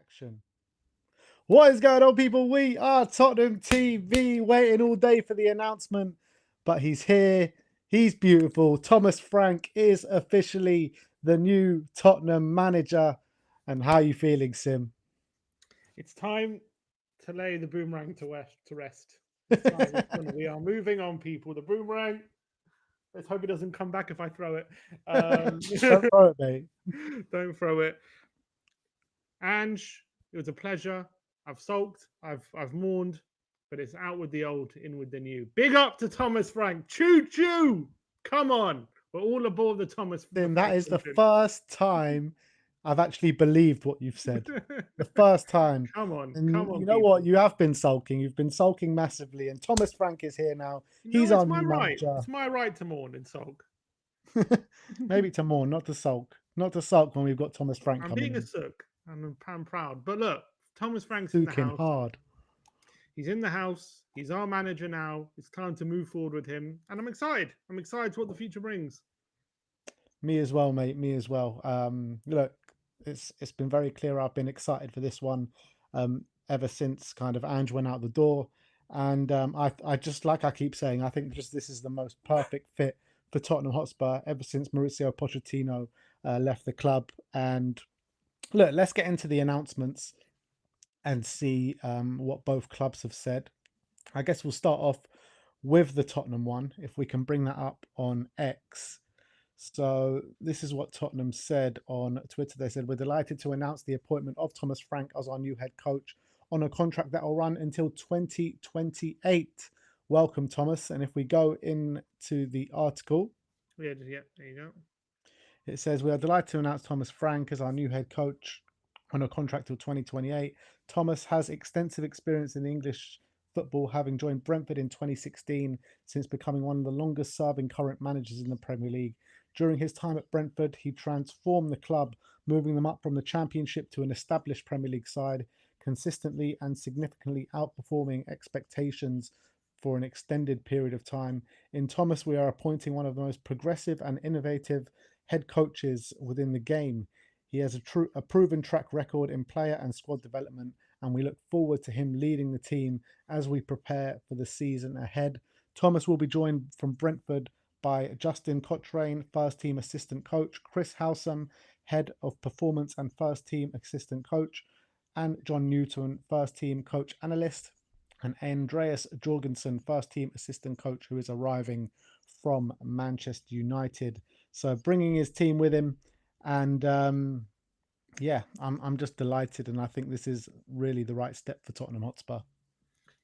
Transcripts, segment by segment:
action. What is going on, people? We are Tottenham TV, waiting all day for the announcement, but he's here. He's beautiful. Thomas Frank is officially the new Tottenham manager. And how are you feeling, Sim? It's time to lay the boomerang to rest. It's time. We are moving on, people. The boomerang. Let's hope it doesn't come back if I throw it. Don't throw it, mate. Don't throw it. Ange, it was a pleasure. I've sulked. I've mourned, but it's out with the old, in with the new. Big up to Thomas Frank. Choo choo. Come on. We're all aboard the Sim, that Frank is the engine. first time I've actually believed what you've said. The first time. Come And on, you know what? people. You have been sulking. You've been sulking massively. And Thomas Frank is here now. No, He's it's our my new right. manager. It's my right to mourn and sulk. Maybe to mourn, not to sulk. Not to sulk when we've got Thomas Frank I'm coming being a in. sook and I'm proud. But look, Thomas Frank's in the Suking house. hard. He's in the house. He's our manager now. It's time to move forward with him. And I'm excited. I'm excited to what the future brings. Me as well, mate. Me as well. Look, it's been very clear. I've been excited for this one ever since kind of Ange went out the door. And I just, like I keep saying, I think just this is the most perfect fit for Tottenham Hotspur ever since Mauricio Pochettino left the club. And look, let's get into the announcements and see what both clubs have said. I guess we'll start off with the Tottenham one, if we can bring that up on X. So this is what Tottenham said on Twitter. They said, "We're delighted to announce the appointment of Thomas Frank as our new head coach on a contract that will run until 2028. Welcome, Thomas." And if we go into the article, Yeah, there you go. it says, "We are delighted to announce Thomas Frank as our new head coach on a contract till 2028. Thomas has extensive experience in English football, having joined Brentford in 2016, since becoming one of the longest serving current managers in the Premier League. During his time at Brentford, he transformed the club, moving them up from the Championship to an established Premier League side, consistently and significantly outperforming expectations for an extended period of time. In Thomas, we are appointing one of the most progressive and innovative head coaches within the game. He has a proven track record in player and squad development, and we look forward to him leading the team as we prepare for the season ahead. Thomas will be joined from Brentford by Justin Cochrane, first team assistant coach, Chris Howsam, head of performance and first team assistant coach, and John Newton, first team coach analyst, and Andreas Jorgensen, first team assistant coach, who is arriving from Manchester United. So bringing his team with him, and yeah, I'm just delighted, and I think this is really the right step for Tottenham Hotspur.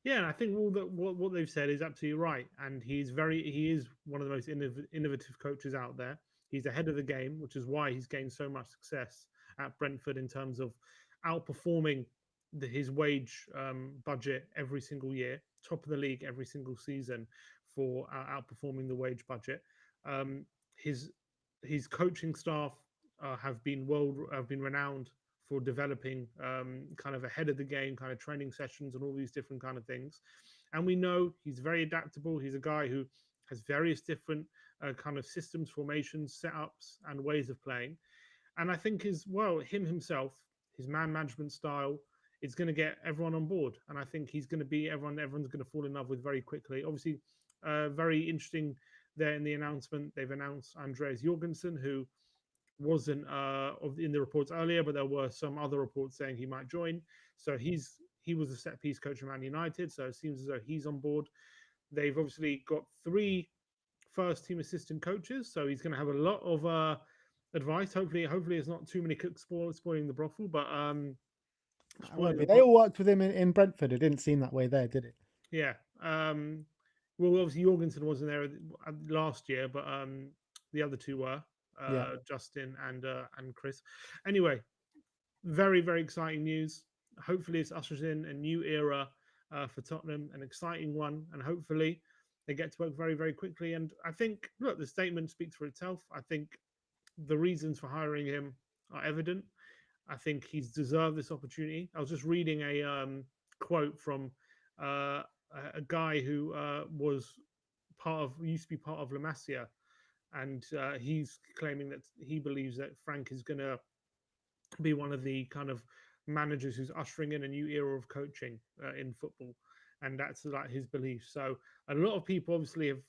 Yeah, and I think what they've said is absolutely right. And he is one of the most innovative coaches out there. He's ahead of the game, which is why he's gained so much success at Brentford in terms of outperforming his wage budget every single year, top of the league every single season for outperforming the wage budget. Um, his his coaching staff have been renowned for developing kind of ahead of the game kind of training sessions and all these different kind of things. And we know he's very adaptable. He's a guy who has various different kind of systems, formations, setups, and ways of playing. And I think as well, him himself, his man management style is going to get everyone on board. And I think he's going to be everyone's going to fall in love with very quickly. Obviously, very interesting there in the announcement. They've announced Andreas Jorgensen, who wasn't in the reports earlier, but there were some other reports saying he might join. So he was a set piece coach of Man United, so it seems as though he's on board. They've obviously got three first team assistant coaches, so he's going to have a lot of advice. Hopefully, it's not too many cooks spoiling the brothel, but I won't spoiling be. the They broth. all worked with him in Brentford. It didn't seem that way there, did it? Yeah. Well, obviously Jorgensen wasn't there last year, but the other two were Yeah. Justin and Chris. Anyway, very exciting news. Hopefully, this ushers in a new era for Tottenham, an exciting one, and hopefully they get to work very quickly. And I think, look, the statement speaks for itself. I think the reasons for hiring him are evident. I think he's deserved this opportunity. I was just reading a quote from uh, a guy who was used to be part of La Masia, and he's claiming that he believes that Frank is going to be one of the kind of managers who's ushering in a new era of coaching in football, and that's like his belief. So a lot of people obviously have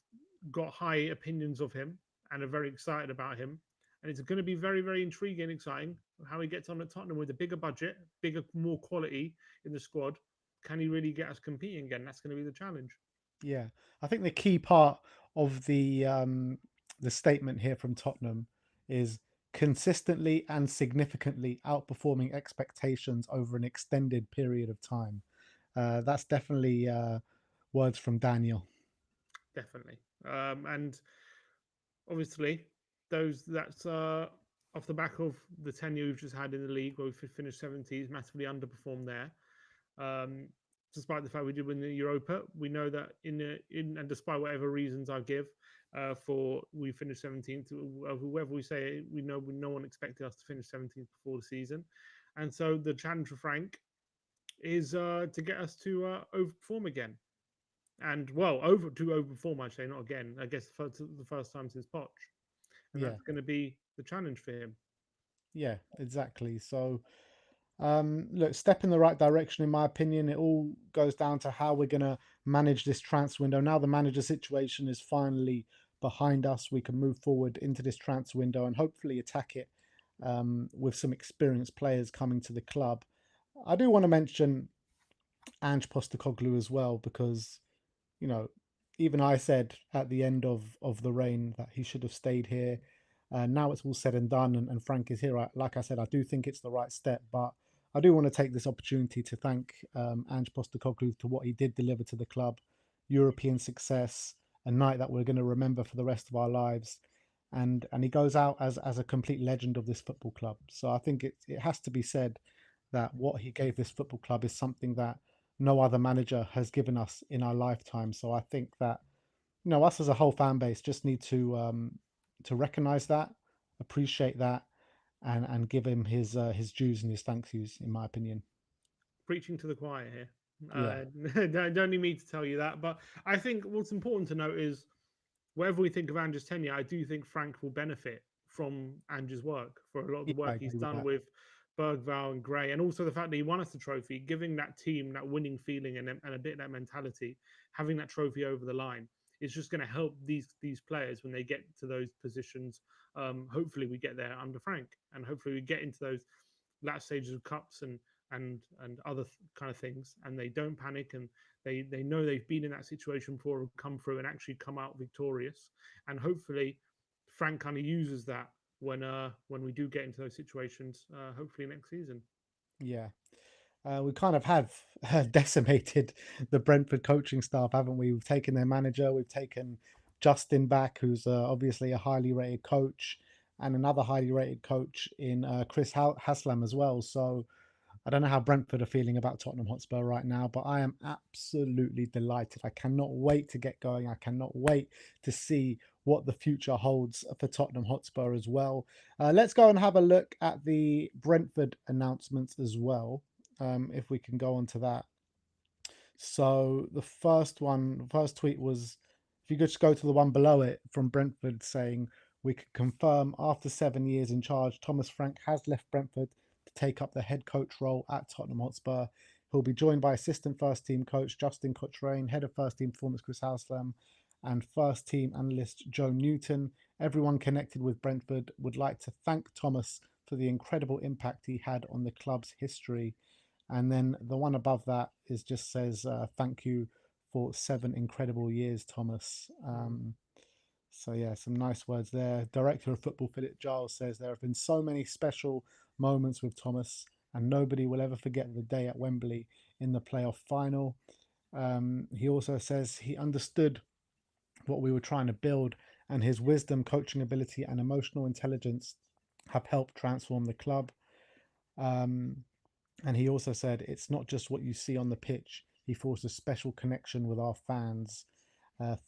got high opinions of him and are very excited about him. And it's going to be very, very intriguing and exciting how he gets on at Tottenham with a bigger budget, bigger, more quality in the squad. Can he really get us competing again? That's going to be the challenge. Yeah, I think the key part of the statement here from Tottenham is consistently and significantly outperforming expectations over an extended period of time. That's definitely words from Daniel. Definitely. And obviously, that's off the back of the tenure we've just had in the league, where we finished 70s, massively underperformed there. Um, Despite the fact we did win the Europa, we know that in and despite whatever reasons I give for we finished 17th, whoever we say, we know no one expected us to finish 17th before the season, and so the challenge for Frank is to get us to overperform again, and well, overperform. I say not again. I guess the first time since Poch, and Yeah, that's going to be the challenge for him. yeah, exactly. So, look, step in the right direction, in my opinion. It all goes down to how we're going to manage this transfer window. Now the manager situation is finally behind us. We can move forward into this transfer window and hopefully attack it with some experienced players coming to the club. I do want to mention Ange Postecoglou as well because you know, even I said at the end of the reign that he should have stayed here. Now it's all said and done, and Frank is here. Like I said, I do think it's the right step, but I do want to take this opportunity to thank Ange Postecoglou to what he did deliver to the club, European success, a night that we're going to remember for the rest of our lives, and he goes out as a complete legend of this football club. So I think it has to be said that what he gave this football club is something that no other manager has given us in our lifetime. So I think that us as a whole fan base just need to recognize that, appreciate that, and give him his dues and his thank yous, in my opinion. Preaching to the choir here. Yeah, Don't need me to tell you that, but I think what's important to note is whatever we think of Ange's tenure, I do think Frank will benefit from Ange's work for a lot of yeah, the I work he's agree with done that. with Bergval and Gray, and also the fact that he won us the trophy, giving that team that winning feeling and a bit of that mentality, having that trophy over the line. It's just going to help these players when they get to those positions. Hopefully, we get there under Frank, and hopefully, we get into those last stages of cups and other kind of things, and they don't panic, and they know they've been in that situation before, and come through and actually come out victorious. And hopefully, Frank kind of uses that when we do get into those situations. Hopefully next season. Yeah. We kind of have decimated the Brentford coaching staff, haven't we? We've taken their manager, we've taken Justin back, who's obviously a highly rated coach, and another highly rated coach in Chris Haslam as well. So I don't know how Brentford are feeling about Tottenham Hotspur right now, but I am absolutely delighted. I cannot wait to get going. I cannot wait to see what the future holds for Tottenham Hotspur as well. Let's go and have a look at the Brentford announcements as well, if we can go on to that. So the first tweet was, if you could just go to the one below it from Brentford saying, we can confirm after 7 years in charge, Thomas Frank has left Brentford to take up the head coach role at Tottenham Hotspur. He'll be joined by assistant first team coach Justin Cochrane, head of first team performance Chris Houslam, and first team analyst Joe Newton. Everyone connected with Brentford would like to thank Thomas for the incredible impact he had on the club's history. And then the one above that is just says, thank you for 7 incredible years, Thomas. Mm, So, yeah, some nice words there. Director of football, Philip Giles, says there have been so many special moments with Thomas, and nobody will ever forget the day at Wembley in the playoff final. He also says he understood what we were trying to build, and his wisdom, coaching ability, and emotional intelligence have helped transform the club. Um, and he also said, it's not just what you see on the pitch. He forced a special connection with our fans.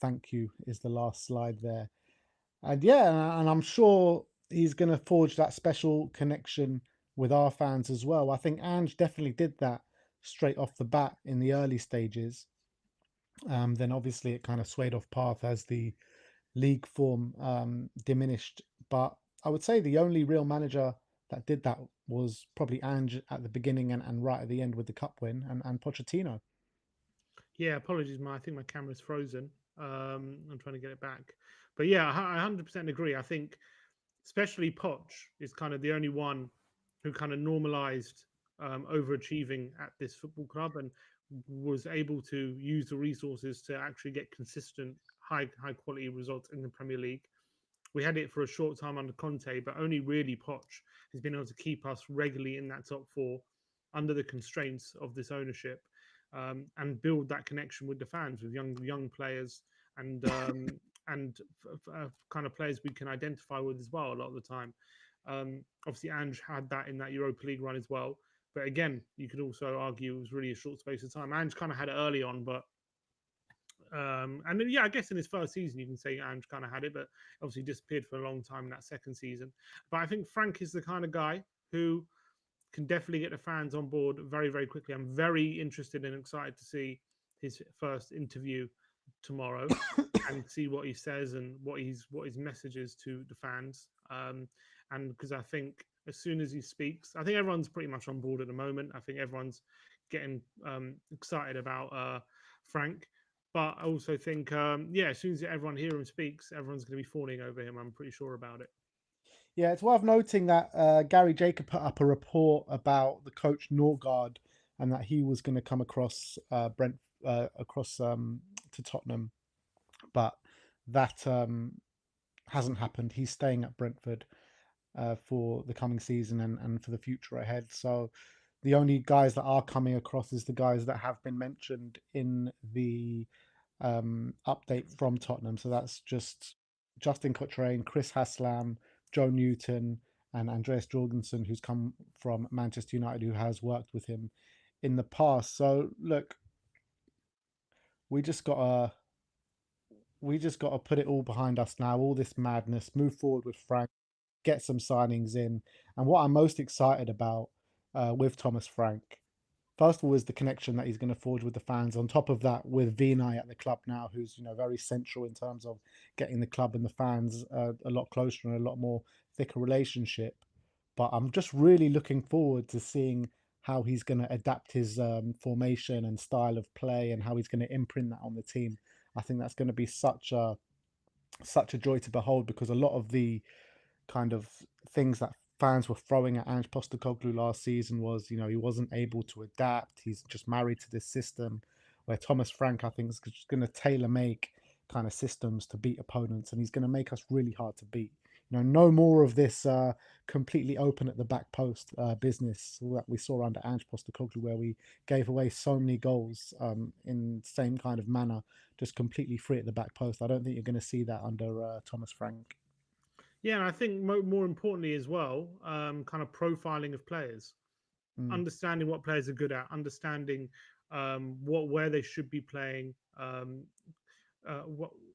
Thank you is the last slide there. And yeah, and I'm sure he's going to forge that special connection with our fans as well. I think Ange definitely did that straight off the bat in the early stages. Then obviously it kind of swayed off path as the league form diminished. But I would say the only real manager that did that was probably Ange at the beginning and right at the end with the cup win, and Pochettino. Yeah, apologies, I think my camera's frozen. I'm trying to get it back, but yeah, I 100% agree. I think especially Poch is kind of the only one who kind of normalized overachieving at this football club and was able to use the resources to actually get consistent high quality results in the Premier League. We had it for a short time under Conte, but only really Poch has been able to keep us regularly in that top four under the constraints of this ownership, and build that connection with the fans, with young players, and kind of players we can identify with as well a lot of the time. Obviously, Ange had that in that Europa League run as well. But again, you could also argue it was really a short space of time. Ange kind of had it early on, but and then, yeah, I guess in his first season, you can say Ange kind of had it, but obviously disappeared for a long time in that second season. But I think Frank is the kind of guy who can definitely get the fans on board very, very quickly. I'm very interested and excited to see his first interview tomorrow and see what he says and what his message is to the fans. And because I think as soon as he speaks, I think everyone's pretty much on board at the moment. I think everyone's getting excited about Frank. But I also think, yeah, as soon as everyone hears him speaks, everyone's going to be fawning over him. I'm pretty sure about it. Yeah, it's worth noting that Gary Jacob put up a report about the coach Norgard and that he was going to come across across to Tottenham, but that hasn't happened. He's staying at Brentford for the coming season and for the future ahead. So the only guys that are coming across is the guys that have been mentioned in the update from Tottenham. So that's just Justin Cochrane, Chris Haslam, Joe Newton, and Andreas Jorgensen, who's come from Manchester United, who has worked with him in the past. So look, we just gotta put it all behind us now. All this madness, move forward with Frank, get some signings in. And what I'm most excited about with Thomas Frank, first of all, is the connection that he's going to forge with the fans. On top of that, with Vinay at the club now, who's very central in terms of getting the club and the fans a lot closer and a lot more thicker relationship. But I'm just really looking forward to seeing how he's going to adapt his formation and style of play, and how he's going to imprint that on the team. I think that's going to be such a joy to behold, because a lot of the kind of things that fans were throwing at Ange Postecoglou last season was, he wasn't able to adapt. He's just married to this system. Where Thomas Frank, I think, is just going to tailor make kind of systems to beat opponents, and he's going to make us really hard to beat. No more of this completely open at the back post business that we saw under Ange Postecoglou, where we gave away so many goals in the same kind of manner, just completely free at the back post. I don't think you're going to see that under Thomas Frank. Yeah, and I think more importantly as well, kind of profiling of players, Mm. understanding what players are good at, understanding where they should be playing,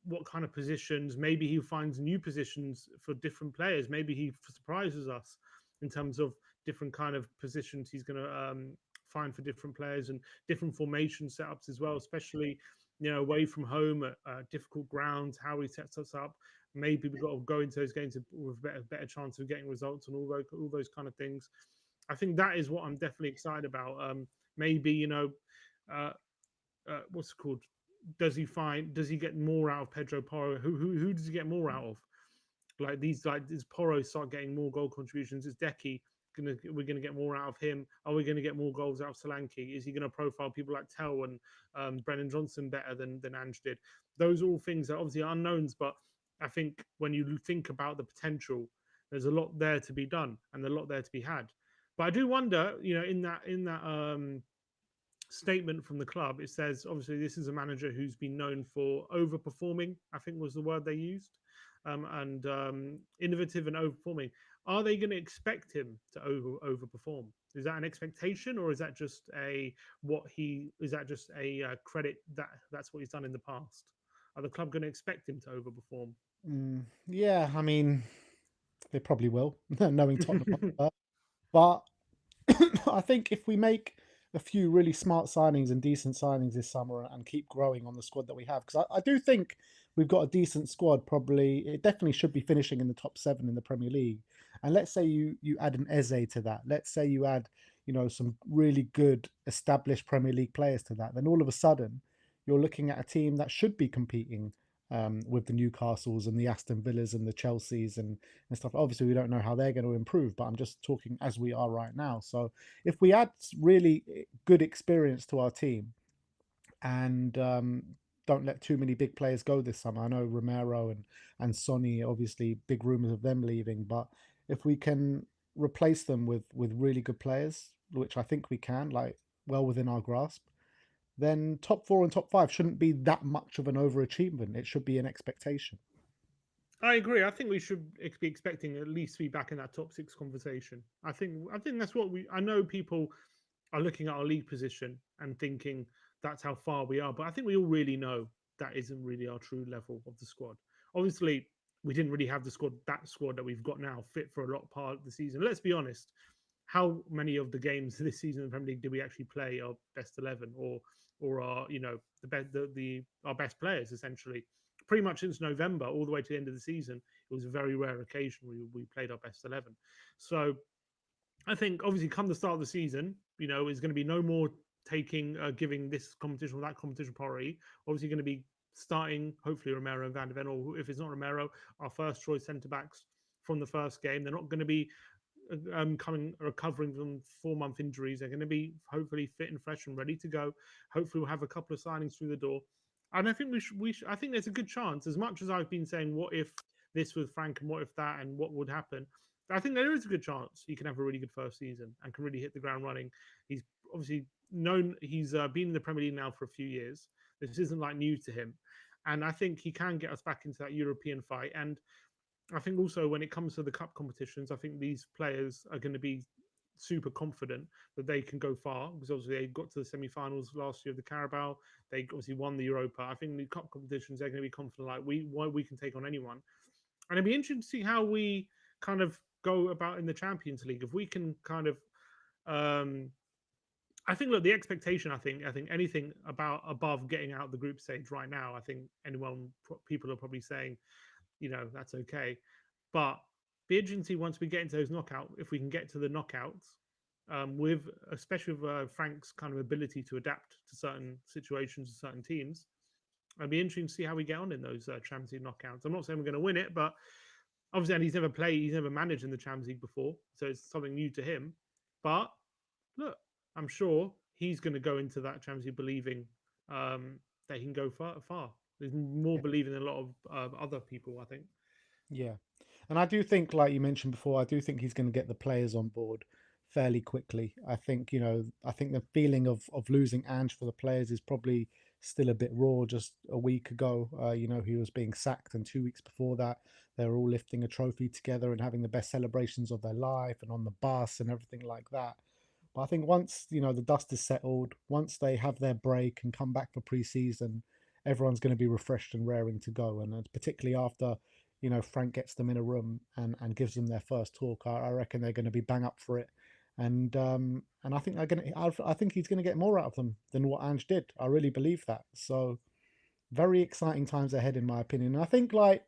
what kind of positions. Maybe he finds new positions for different players. Maybe he surprises us in terms of different kind of positions he's going to find for different players and different formation setups as well, especially away from home at difficult grounds. How he sets us up. Maybe we've got to go into those games with better chance of getting results and all those kind of things. I think that is what I'm definitely excited about. Maybe uh, what's it called? Does he get more out of Pedro Porro? Who does he get more out of? Like these Porro start getting more goal contributions. Is Decky we're gonna get more out of him? Are we gonna get more goals out of Solanke? Is he gonna profile people like Tell and Brennan Johnson better than Ange did? Those are all things that obviously are unknowns, but I think when you think about the potential, there's a lot there to be done and a lot there to be had. But I do wonder, in that statement from the club, it says obviously this is a manager who's been known for overperforming, I think was the word they used, and innovative and overperforming. Are they going to expect him to overperform? Is that an expectation, or is that just a credit that's what he's done in the past? Are the club going to expect him to overperform? Yeah, I mean, they probably will, knowing Tottenham Hotspur. But I think if we make a few really smart signings and decent signings this summer and keep growing on the squad that we have, because I do think we've got a decent squad. Probably it definitely should be finishing in the top seven in the Premier League. And let's say you add an Eze to that. Let's say you add some really good established Premier League players to that. Then all of a sudden, you're looking at a team that should be competing with the Newcastles and the Aston Villas and the Chelseas and stuff. Obviously, we don't know how they're going to improve, but I'm just talking as we are right now. So if we add really good experience to our team and don't let too many big players go this summer. I know Romero and Sonny, obviously, big rumours of them leaving, but if we can replace them with really good players, which I think we can, like well within our grasp, then top four and top five shouldn't be that much of an overachievement. It should be an expectation. I agree. I think we should be expecting at least to be back in that top six conversation. I think that's what we. I know people are looking at our league position and thinking that's how far we are, but I think we all really know that isn't really our true level of the squad. Obviously, we didn't really have the squad that we've got now fit for a lot part of the season. Let's be honest. How many of the games this season in the Premier League did we actually play our best 11 or our the best the our best players essentially? Pretty much since November all the way to the end of the season, it was a very rare occasion we played our best 11. So I think obviously come the start of the season, is going to be no more giving this competition or that competition priority. Obviously going to be starting hopefully Romero and Van de Ven, or if it's not Romero, our first choice centre backs from the first game. They're not going to be coming recovering from 4 month injuries. They're going to be hopefully fit and fresh and ready to go. Hopefully, we'll have a couple of signings through the door. And I think I think there's a good chance. As much as I've been saying, what if this with Frank and what if that and what would happen, I think there is a good chance he can have a really good first season and can really hit the ground running. He's obviously known. He's been in the Premier League now for a few years. This isn't like new to him, and I think he can get us back into that European fight. And I think also when it comes to the cup competitions, I think these players are going to be super confident that they can go far because obviously they got to the semi-finals last year of the Carabao. They obviously won the Europa. I think the cup competitions they're going to be confident like we can take on anyone, and it'd be interesting to see how we kind of go about in the Champions League if we can kind of. Um, I think look the expectation. I think anything about above getting out of the group stage right now. I think people are probably saying that's okay. But the agency, once we get into those knockout, if we can get to the knockouts, with especially with Frank's kind of ability to adapt to certain situations and certain teams, it'd be interesting to see how we get on in those Champions League knockouts. I'm not saying we're going to win it, but obviously, and he's never managed in the Champions League before, so it's something new to him. But look, I'm sure he's going to go into that Champions League believing that he can go far, far. There's more Yeah. believing than a lot of other people, I think. Yeah. And I do think, like you mentioned before, I do think he's going to get the players on board fairly quickly. I think, I think the feeling of losing Ange for the players is probably still a bit raw. Just a week ago, he was being sacked, and 2 weeks before that, they were all lifting a trophy together and having the best celebrations of their life and on the bus and everything like that. But I think once, the dust is settled, once they have their break and come back for pre-season, everyone's going to be refreshed and raring to go. And particularly after Frank gets them in a room and gives them their first talk, I reckon they're going to be bang up for it. And I think I think he's going to get more out of them than what Ange did. I really believe that. So very exciting times ahead, in my opinion. And I think like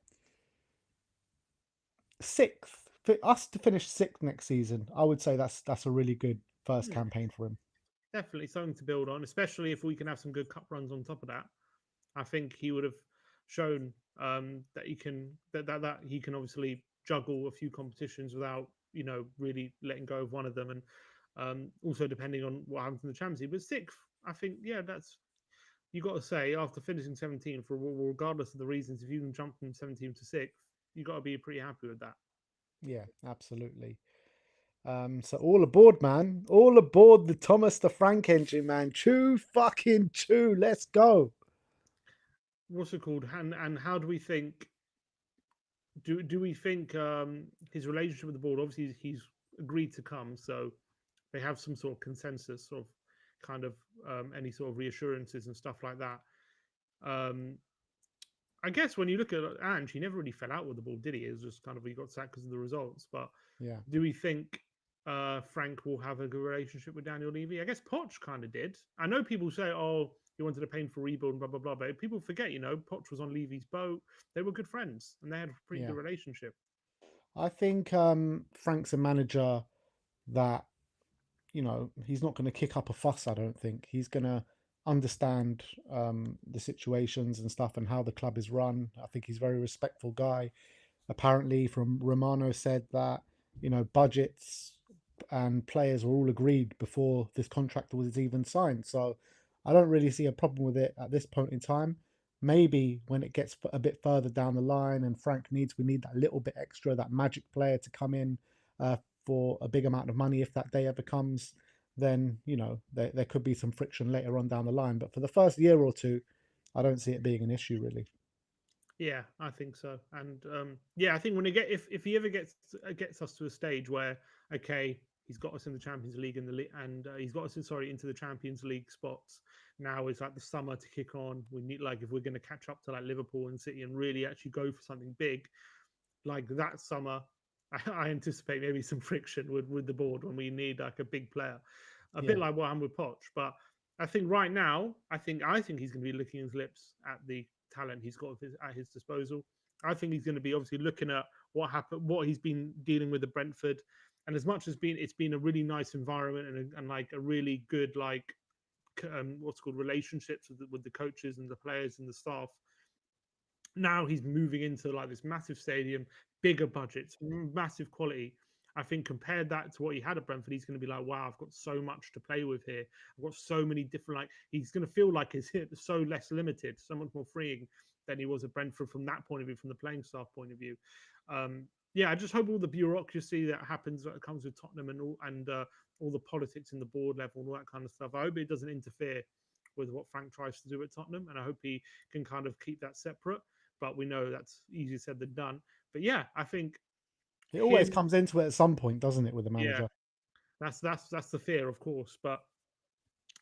sixth, for us to finish sixth next season, I would say that's a really good first Yeah, campaign for him. definitely something to build on, especially if we can have some good cup runs on top of that. I think he would have shown that that he can obviously juggle a few competitions without really letting go of one of them, and also depending on what happens in the Champions League. But sixth, I think, yeah, that's you got to say after finishing 17 for regardless of the reasons, if you can jump from 17 to sixth, you got to be pretty happy with that. Yeah, absolutely. So all aboard, man. All aboard the Thomas the Frank engine, man. Chew fucking chew. Let's go. What's it called? And how do we think? Do we think his relationship with the board? Obviously, he's agreed to come, so they have some sort of consensus of kind of any sort of reassurances and stuff like that. Um, I guess when you look at Ange, he never really fell out with the ball, did he? It was just kind of he got sacked because of the results. But Yeah. do we think Frank will have a good relationship with Daniel Levy? I guess Poch kind of did. I know people say, "Oh, he wanted a painful rebuild and blah blah blah. But people forget, Poch was on Levy's boat. They were good friends and they had a pretty Yeah. good relationship. I think Frank's a manager that, he's not going to kick up a fuss. I don't think he's going to understand the situations and stuff and how the club is run. I think he's a very respectful guy. Apparently, from Romano said that budgets and players were all agreed before this contract was even signed. So I don't really see a problem with it at this point in time. Maybe when it gets a bit further down the line and we need that little bit extra, that magic player to come in uh, for a big amount of money if that day ever comes, then there could be some friction later on down the line. But for the first year or two, I don't see it being an issue really. Yeah, I think so. And yeah, I think when if he ever gets us to a stage where okay, he's got us in the Champions League and he's got us into the Champions League spots. Now it's like the summer to kick on. We need like if we're going to catch up to like Liverpool and City and really actually go for something big, like that summer, I anticipate maybe some friction with the board when we need like a big player, a bit Yeah, like what happened with Poch. But I think right now, I think he's going to be licking his lips at the talent he's got at his disposal. I think he's going to be obviously looking at what happened, what he's been dealing with at Brentford, and as much as it's been a really nice environment and like a really good like what's called relationships with the coaches and the players and the staff. Now he's moving into like this massive stadium, bigger budgets, massive quality. I think compared that to what he had at Brentford, he's going to be like, wow, I've got so much to play with here. I've got so many different, like, he's going to feel like he's so less limited, so much more freeing than he was at Brentford from that point of view, from the playing staff point of view. Yeah, I just hope all the bureaucracy that happens that comes with Tottenham and all the politics in the board level and all that kind of stuff. I hope it doesn't interfere with what Frank tries to do at Tottenham, and I hope he can kind of keep that separate. But we know that's easier said than done. But yeah, I think it always him, comes into it at some point, doesn't it, with the yeah, manager? that's the fear, of course. But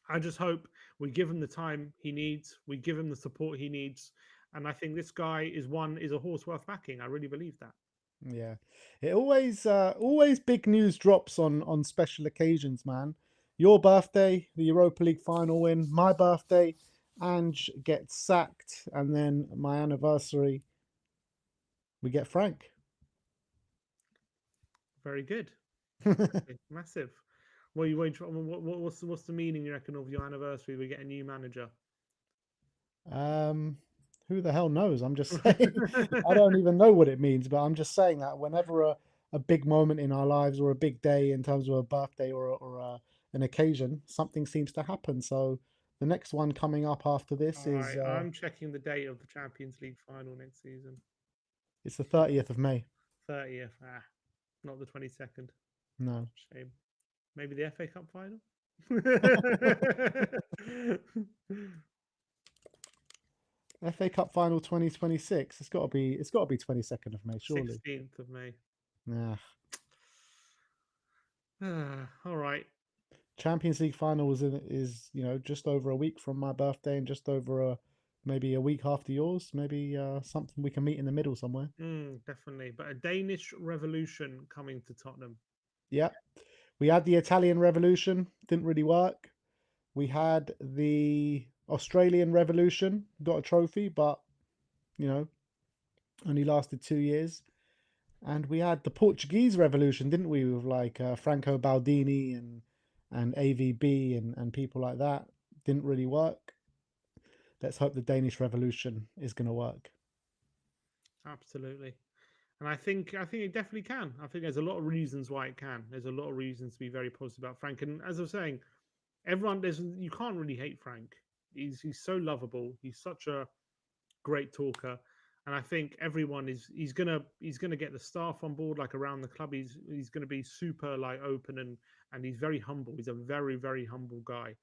I just hope we give him the time he needs, we give him the support he needs, and I think this guy is a horse worth backing. I really believe that. Yeah, it always big news drops on special occasions, man. Your birthday, the Europa League final win. My birthday, Ange gets sacked, and then my anniversary, we get Frank. Very good, exactly, massive. What's the meaning you reckon of your anniversary? We get a new manager. um, who the hell knows? I'm just saying. I don't even know what it means, but I'm just saying that whenever a big moment in our lives or a big day in terms of a birthday an occasion, something seems to happen. So the next one coming up after this All is right, I'm checking the date of the Champions League final next season. it's the 30th of May. 30th. Not the 22nd. No. Shame. Maybe the FA Cup final. FA Cup final 2026. It's got to be 22nd of May, surely. 16th of May. Nah. All right. Champions League final is just over a week from my birthday and just over maybe a week after yours. Maybe something we can meet in the middle somewhere. Definitely. But a Danish revolution coming to Tottenham. Yeah. We had the Italian Revolution, didn't really work. We had the Australian Revolution, got a trophy, but you know, only lasted 2 years. And we had the Portuguese Revolution, didn't we, with like Franco Baldini and AVB and people like that. Didn't really work. Let's hope the Danish Revolution is going to work. Absolutely. And I think it definitely can. I think there's a lot of reasons why it can. There's a lot of reasons to be very positive about Frank. And as I was saying, you can't really hate Frank. He's so lovable. He's such a great talker, and I think everyone is he's gonna get the staff on board like around the club. He's gonna be super like open and he's very humble. He's a very humble guy,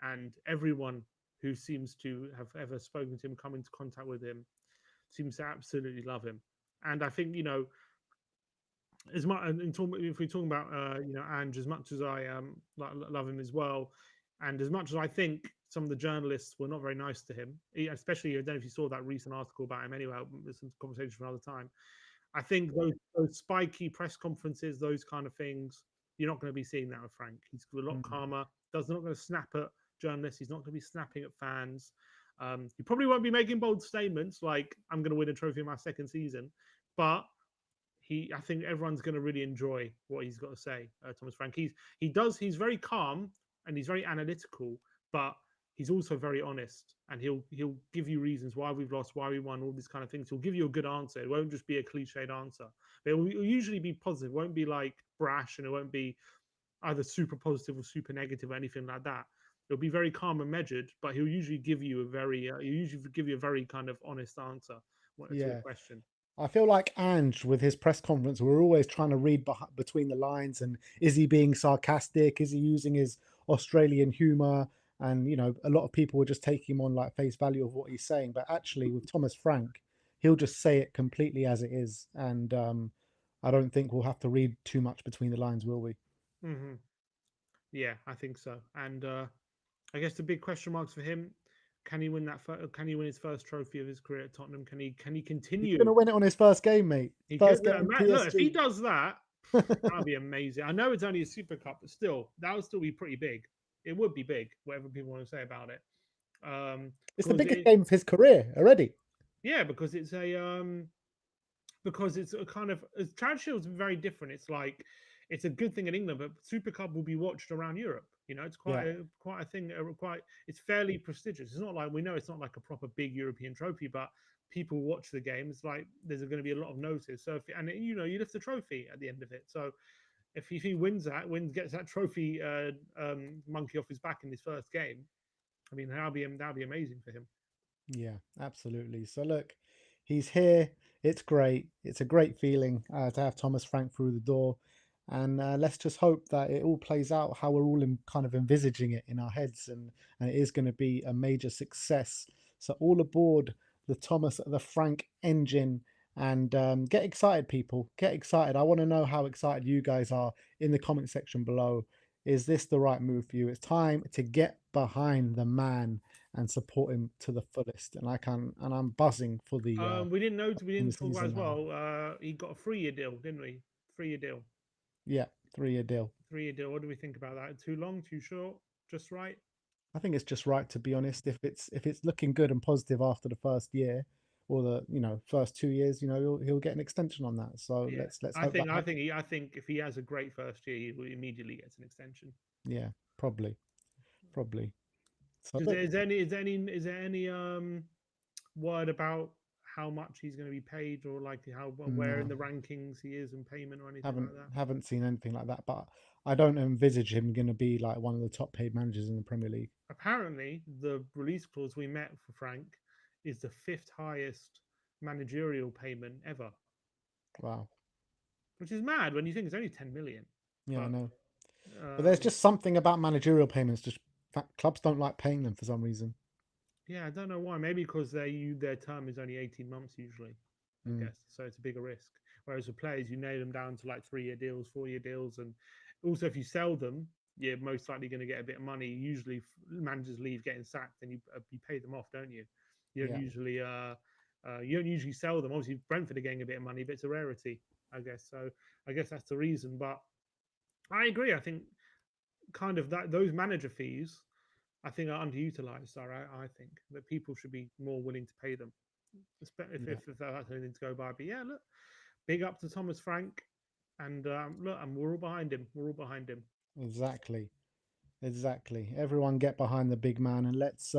and everyone who seems to have ever spoken to him, come into contact with him, seems to absolutely love him. And I think as much if we're talking about Ange, as much as I love him as well, and as much as I think some of the journalists were not very nice to him, especially I don't know if you saw that recent article about him. Anyway, there's some conversation for another time. I think those spiky press conferences, those kind of things, you're not going to be seeing that with Frank. He's a lot Mm. calmer. Does not going to snap at journalists. He's not going to be snapping at fans. He probably won't be making bold statements like "I'm going to win a trophy in my second season," but I think everyone's going to really enjoy what he's got to say. Thomas Frank, he's very calm and he's very analytical, but he's also very honest, and he'll give you reasons why we've lost, why we won, all these kind of things. He'll give you a good answer. It won't just be a cliched answer. It'll usually be positive. It won't be like brash, and it won't be either super positive or super negative or anything like that. It'll be very calm and measured, but he'll usually give you a very kind of honest answer to a Yeah. question. I feel like Ange with his press conference, we're always trying to read between the lines. And is he being sarcastic? Is he using his Australian humor? And a lot of people were just taking him on like face value of what he's saying. But actually, with Thomas Frank, he'll just say it completely as it is. And I don't think we'll have to read too much between the lines, will we? Hmm. Yeah, I think so. And I guess the big question marks for him: can he win Can he win his first trophy of his career at Tottenham? Can he He's going continue? to win it on his first game, mate. He could First game, look, if he PSG. does that, that'd be amazing. I know it's only a Super Cup, but still, that would still be pretty big. It would be big, whatever people want to say about it. It's the Because biggest game of his career already. yeah, because it's a kind of Charity Shield's very different. It's like it's a good thing in England, but Super Cup will be watched around Europe. It's Yeah, quite a thing. It's fairly prestigious. It's not like we know it's not like a proper big European trophy, but people watch the game. It's like there's going to be a lot of notice. So you lift the trophy at the end of it. So if he gets that trophy monkey off his back in his first game, I mean that'll be amazing for him. yeah, absolutely. So look, he's here. It's great. It's a great feeling to have Thomas Frank through the door, and let's just hope that it all plays out how we're all kind of envisaging it in our heads, and it is going to be a major success. So all aboard the Frank engine, and get excited, people. Get excited. I want to know how excited you guys are in the comment section below. Is this the right move for you? It's time to get behind the man and support him to the fullest. And I'm buzzing for We the didn't talk about season as now. well. He got a 3 year deal, didn't we? 3 year deal. Yeah, 3 year deal. 3 year deal. What do we think about that? Too long? Too short? Just right? I think it's just right, to be honest. If it's looking good and positive after the first year, or the first 2 years, he'll get an extension on that. So Yeah. let's hope that happens. I think if he has a great first year, he immediately gets an extension. Yeah, probably. So Does there, look, is there any word about how much he's going to be paid, or like how where in no, the rankings he is in payment or anything haven't like that? haven't seen anything like that. But I don't envisage him going to be like one of the top paid managers in the Premier League. Apparently, the release clause we met for Frank is the fifth highest managerial payment ever, Wow. which is mad when you think it's only 10 million. Yeah, I But know. But there's um, just something about managerial payments. Just clubs don't like paying them for some reason. yeah, I don't know why. Maybe because their term is only 18 months usually, I Mm, guess. So it's a bigger risk. Whereas with players, you nail them down to like 3 year deals, 4 year deals. And also, if you sell them, you're most likely going to get a bit of money. Usually, managers leave getting sacked and you pay them off, don't you? You don't yeah, usually you don't usually sell them. Obviously, Brentford are getting a bit of money, but it's a rarity, I guess. So I guess that's the reason. But I agree. I think kind of those manager fees I think are underutilized. I think that people should be more willing to pay them, yeah, if that's anything to go by. But yeah, look, big up to Thomas Frank, and look, and we're all behind him. We're all behind him. exactly, exactly. Everyone get behind the big man, and let's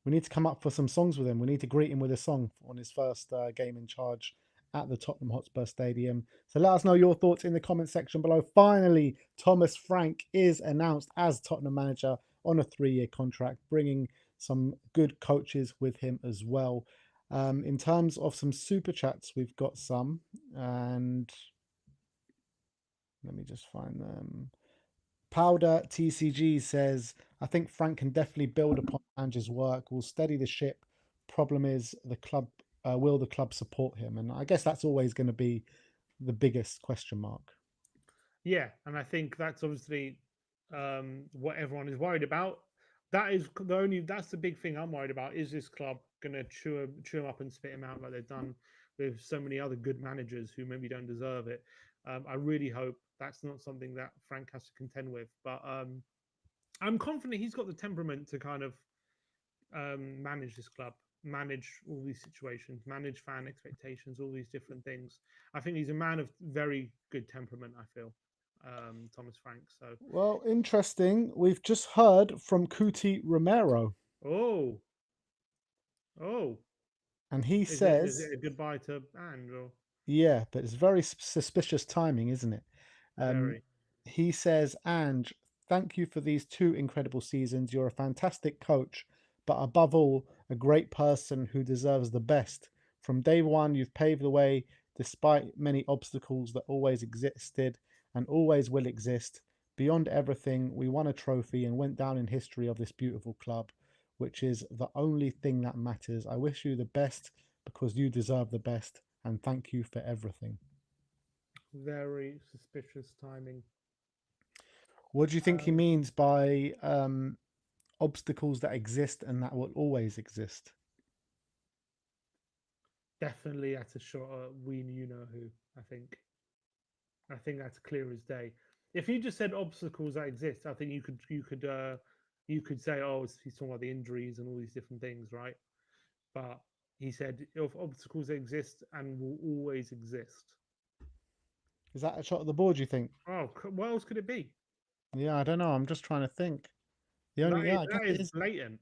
we need to come up for some songs with him. We need to greet him with a song on his first game in charge at the Tottenham Hotspur Stadium. So let us know your thoughts in the comment section below. Finally, Thomas Frank is announced as Tottenham manager on a 3 year contract, bringing some good coaches with him as well. In terms of some super chats, we've got some, and let me just find them. Powder TCG says, I think Frank can definitely build upon Ange's work, will steady the ship. Problem is, will the club support him? And I guess that's always going to be the biggest question mark. Yeah, and I think that's obviously what everyone is worried about. That's the big thing I'm worried about. Is this club going to chew him up and spit him out like they've done with so many other good managers who maybe don't deserve it? I really hope that's not something that Frank has to contend with. But I'm confident he's got the temperament to kind of manage this club, manage all these situations, manage fan expectations, all these different things. I think he's a man of very good temperament. I feel Thomas Frank. So, Well, interesting. We've just heard from Kuti Romero, oh, oh, and he is it says, a goodbye to Ange or yeah, but it's very suspicious timing, isn't it? Um, very? he says, Ange, thank you for these two incredible seasons. You're a fantastic coach, but above all, a great person who deserves the best. From day one, you've paved the way despite many obstacles that always existed and always will exist. Beyond everything, we won a trophy and went down in history of this beautiful club, which is the only thing that matters. I wish you the best because you deserve the best, and thank you for everything. Very suspicious timing. What do you think he Um, means by obstacles that exist and that will always exist? Definitely at a shot at we you know who. I think. I think that's clear as day. If you just said obstacles that exist, I think you could say, oh, he's talking about the injuries and all these different things, right? But he said of obstacles that exist and will always exist. Is that a shot at the board, you think? Oh, what else could it be? Yeah, I don't know. I'm just trying to think. The only, yeah, I guess That it is is. blatant.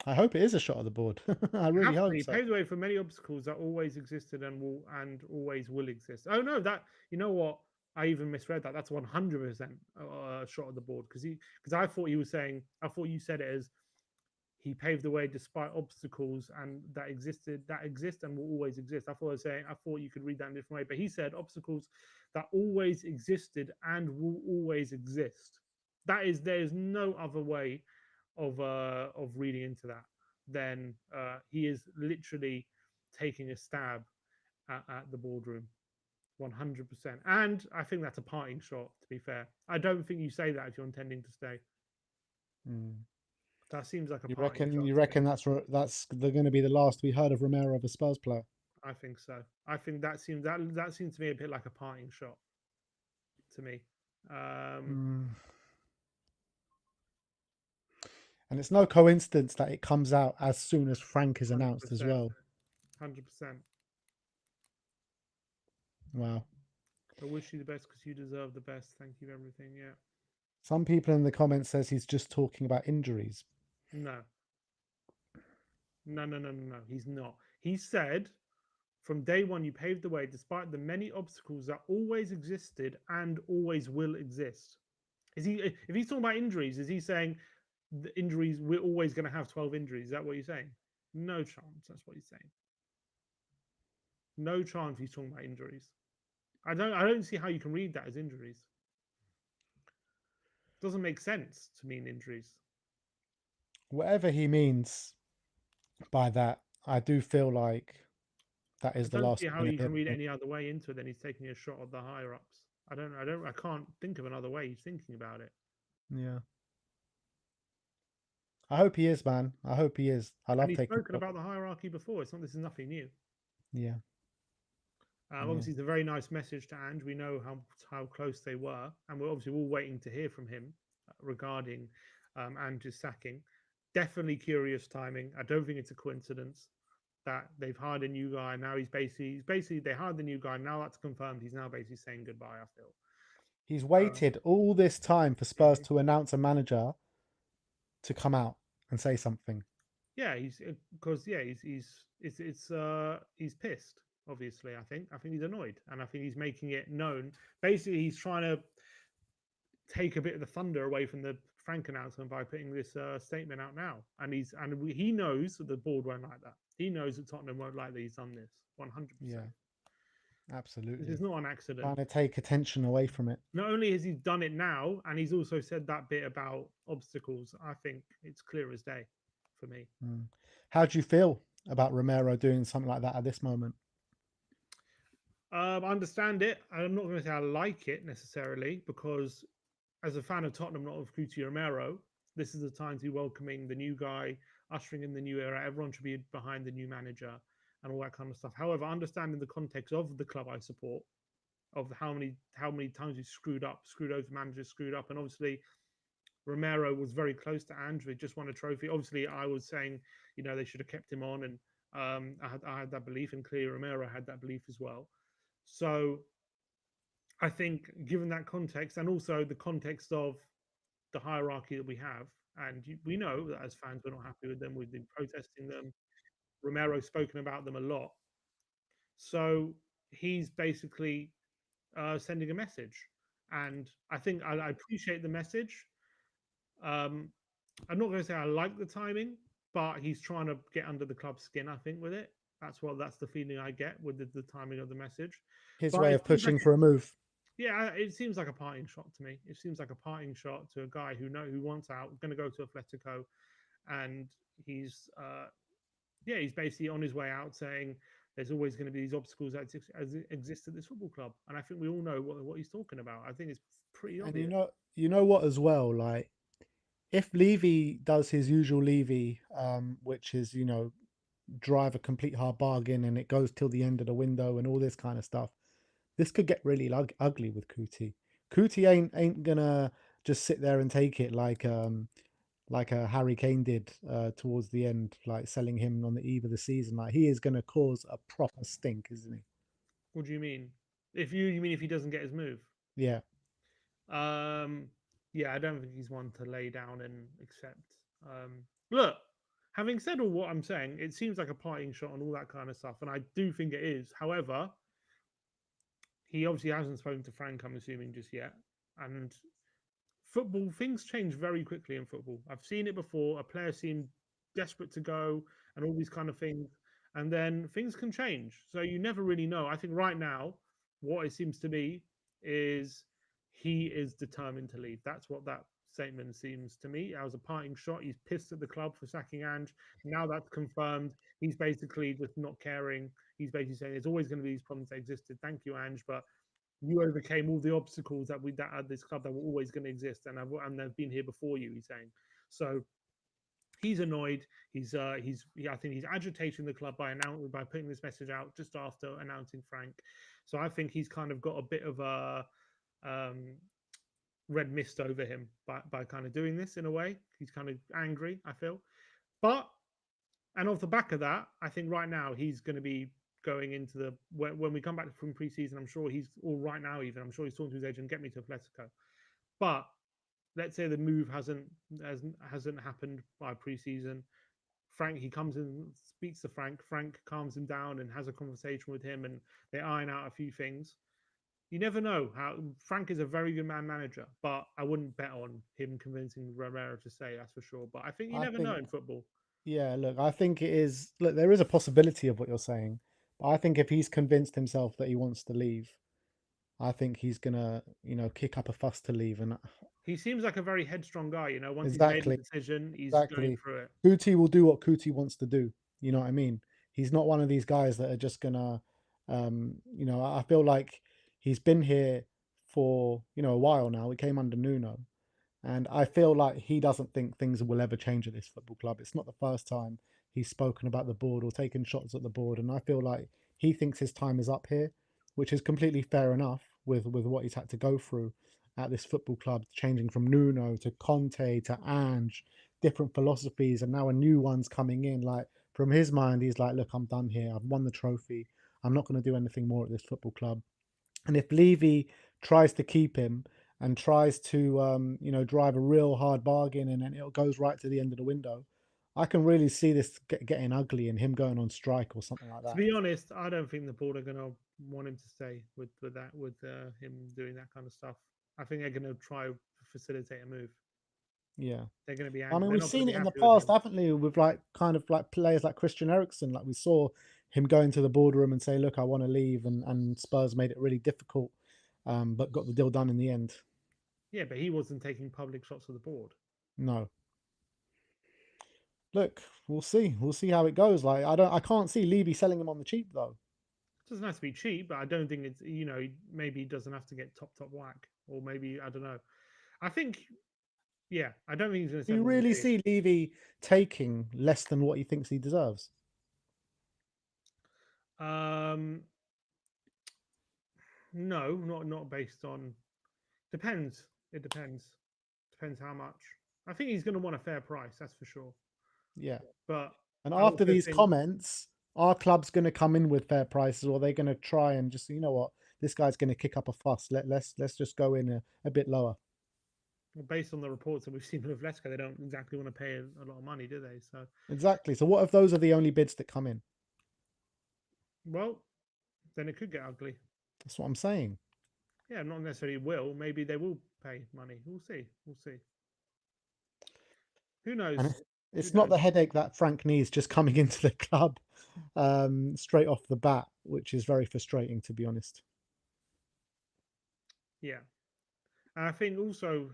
I hope it is a shot at the board. I really Have to hope be so. paved the way for many obstacles that always existed and always will exist. Oh no, that you know what? I even misread that. That's 100% shot at the board because I thought he was saying I thought you said it as he paved the way despite obstacles and that exist and will always exist. I thought you could read that in a different way, but he said obstacles that always existed and will always exist. There is no other way of reading into that than he is literally taking a stab at the boardroom. 100%. And I think that's a parting shot, to be fair. I don't think you say that if you're intending to stay. Mm. That seems like a You parting reckon? shot You to me. reckon that's going to be the last we heard of Romero of a Spurs player? I think so. I think that seems to me a bit like a parting shot to me. Um, Mm. And it's no coincidence that it comes out as soon as Frank is Hundred announced as percent, well. 100%. Wow. I wish you the best because you deserve the best. Thank you, everything. Yeah. Some people in the comments says he's just talking about injuries. No, no, no, no, no, no. He's not. He said from day one you paved the way despite the many obstacles that always existed and always will exist. Is he? If he's talking about injuries, is he saying the injuries we're always going to have 12 injuries? Is that what you're saying? No chance. That's what he's saying. No chance he's talking about injuries. I don't see how you can read that as injuries. It doesn't make sense to mean injuries. Whatever he means by that, I do feel like that I is the don't last see how we're going you to hear can read of him. any other way into it than he's taking a shot at the higher ups. I can't think of another way he's thinking about it. Yeah. I hope he is, man. I hope he is. I And love he's taking spoken shots. about the hierarchy before. This is nothing new. Yeah. Yeah. Obviously, it's a very nice message to Ange. We know how close they were, and we're obviously all waiting to hear from him regarding Ange's sacking. Definitely curious timing. I don't think it's a coincidence that they've hired a new guy. Now he's basically they hired the new guy. Now that's confirmed. He's now basically saying goodbye. I feel. He's Uh, waited all this time for Spurs mhm. to announce a manager to come out and say something. Yeah, he's because yeah, he's pissed. Obviously, I think he's annoyed, and I think he's making it known. Basically, he's trying to take a bit of the thunder away from the Frank announcement by putting this statement out now, he knows that the board won't like that. He knows that Tottenham won't like that he's done this. 100%. Yeah, This is absolutely. not an accident. Trying to take attention away from it. Not only has he done it now, and he's also said that bit about obstacles. I think it's clear as day for me. Mm. How do you feel about Romero doing something like that at this moment? I understand it. I'm not going to say I like it necessarily because, as a fan of Tottenham, not of Cuti Romero, this is the time to be welcoming the new guy, ushering in the new era. Everyone should be behind the new manager and all that kind of stuff. However, understanding the context of the club I support, of how many times he screwed over managers, screwed up, and obviously Romero was very close to Andrew. He just won a trophy. Obviously, I was saying, they should have kept him on, and I had that belief, and clearly Romero had that belief as well. So I think, given that context, and also the context of the hierarchy that we have, and we know that as fans we're not happy with them. We've been protesting them. Romero's spoken about them a lot. So he's basically sending a message, and I think I appreciate the message. Um, I'm not going to say I like the timing, but he's trying to get under the club's skin. I think with it, that's the feeling I get with the timing of the message. His But way it of seems like pushing for a move. yeah, it seems like a parting shot to me. It seems like a parting shot to a guy who wants out, going to go to Atletico, and he's he's basically on his way out, saying there's always going to be these obstacles that exist at this football club, and I think we all know what he's talking about. I think it's pretty And obvious. you know what as well, like if Levy does his usual Levy, which is, drive a complete hard bargain and it goes till the end of the window and all this kind of stuff, this could get really ugly with Kuti. Kuti ain't gonna just sit there and take it like a Harry Kane did towards the end, like selling him on the eve of the season. Like he is gonna cause a proper stink, isn't he? What do you mean? If you mean if he doesn't get his move? Yeah. Um, yeah, I don't think he's one to lay down and accept. Look, having said all what I'm saying, it seems like a parting shot and all that kind of stuff, and I do think it is. However, he obviously hasn't spoken to Frank, I'm assuming, just yet. And football, things change very quickly in football. I've seen it before. A player seemed desperate to go and all these kind of things. And then things can change. So you never really know. I think right now, what it seems to be is he is determined to leave. That's what that statement seems to me. That was a parting shot. He's pissed at the club for sacking Ange. Now that's confirmed. He's basically just not caring. He's basically saying there's always going to be these problems that existed. Thank you, Ange, but you overcame all the obstacles that at this club that were always going to exist, and they've been here before you. He's saying, so he's annoyed. I think he's agitating the club by putting this message out just after announcing Frank. So I think he's kind of got a bit of a um, red mist over him by kind of doing this in a way. He's kind of angry, I feel, but and off the back of that, I think right now he's going to be going into the when we come back from preseason. I'm sure he's all right now. Even I'm sure he's talking to his agent, get me to Atletico. But let's say the move hasn't happened by preseason. Frank, he comes in, speaks to Frank. Frank calms him down and has a conversation with him, and they iron out a few things. You never know how Frank is a very good manager, but I wouldn't bet on him convincing Romero to stay. That's for sure. But I think you I never know think in football. Yeah, look, I think it is. Look, there is a possibility of what you're saying, but I think if he's convinced himself that he wants to leave, I think he's gonna, kick up a fuss to leave. And He seems like a very headstrong guy. Once he's made a exactly, decision, he's going exactly, through it. Kuti will do what Kuti wants to do. You know what I mean? He's not one of these guys that are just gonna, I feel like he's been here for a while now. He came under Nuno, and I feel like he doesn't think things will ever change at this football club. It's not the first time he's spoken about the board or taken shots at the board. And I feel like he thinks his time is up here, which is completely fair enough with what he's had to go through at this football club, changing from Nuno to Conte to Ange, different philosophies, and now a new one's coming in. Like from his mind, he's like, look, I'm done here. I've won the trophy. I'm not going to do anything more at this football club. And if Levy tries to keep him and tries to, drive a real hard bargain and then it goes right to the end of the window, I can really see this getting ugly and him going on strike or something like To that. be honest, I don't think the board are going to want him to stay with him doing that kind of stuff. I think they're going to try to facilitate a move. Yeah. They're going to be I angry. mean, They're we've not going to seen be it in the happy with past, him. haven't we, with like kind of like players like Christian Eriksen. Like we saw him go into the boardroom and say, look, I want to leave. And Spurs made it really difficult, but got the deal done in the end. Yeah, but he wasn't taking public shots of the board. No. Look, we'll see. We'll see how it goes. Like I can't see Levy selling him on the cheap though. It doesn't have to be cheap, but I don't think it's maybe he doesn't have to get top whack, or maybe I don't know. I think yeah, I don't think he's going to Do sell you him on the really cheap. see Levy taking less than what he thinks he deserves? Um, No, not based on. Depends. It depends. Depends how much. I think he's going to want a fair price. That's for sure. Yeah. But And I after also these think, comments, our club's going to come in with fair prices, or they're going to try and just, you know what, this guy's going to kick up a fuss. Let's just go in a bit lower. based on the reports that we've seen with Leicester, they don't exactly want to pay a lot of money, do they? So, Exactly. So what if those are the only bids that come in? well, then it could get ugly. That's what I'm saying. Yeah, not necessarily will. Maybe they will pay money. We'll see. We'll see. Who And knows? Who it's not knows? the headache that Frank needs just coming into the club straight off the bat, which is very frustrating, to be honest. Yeah. And I think also,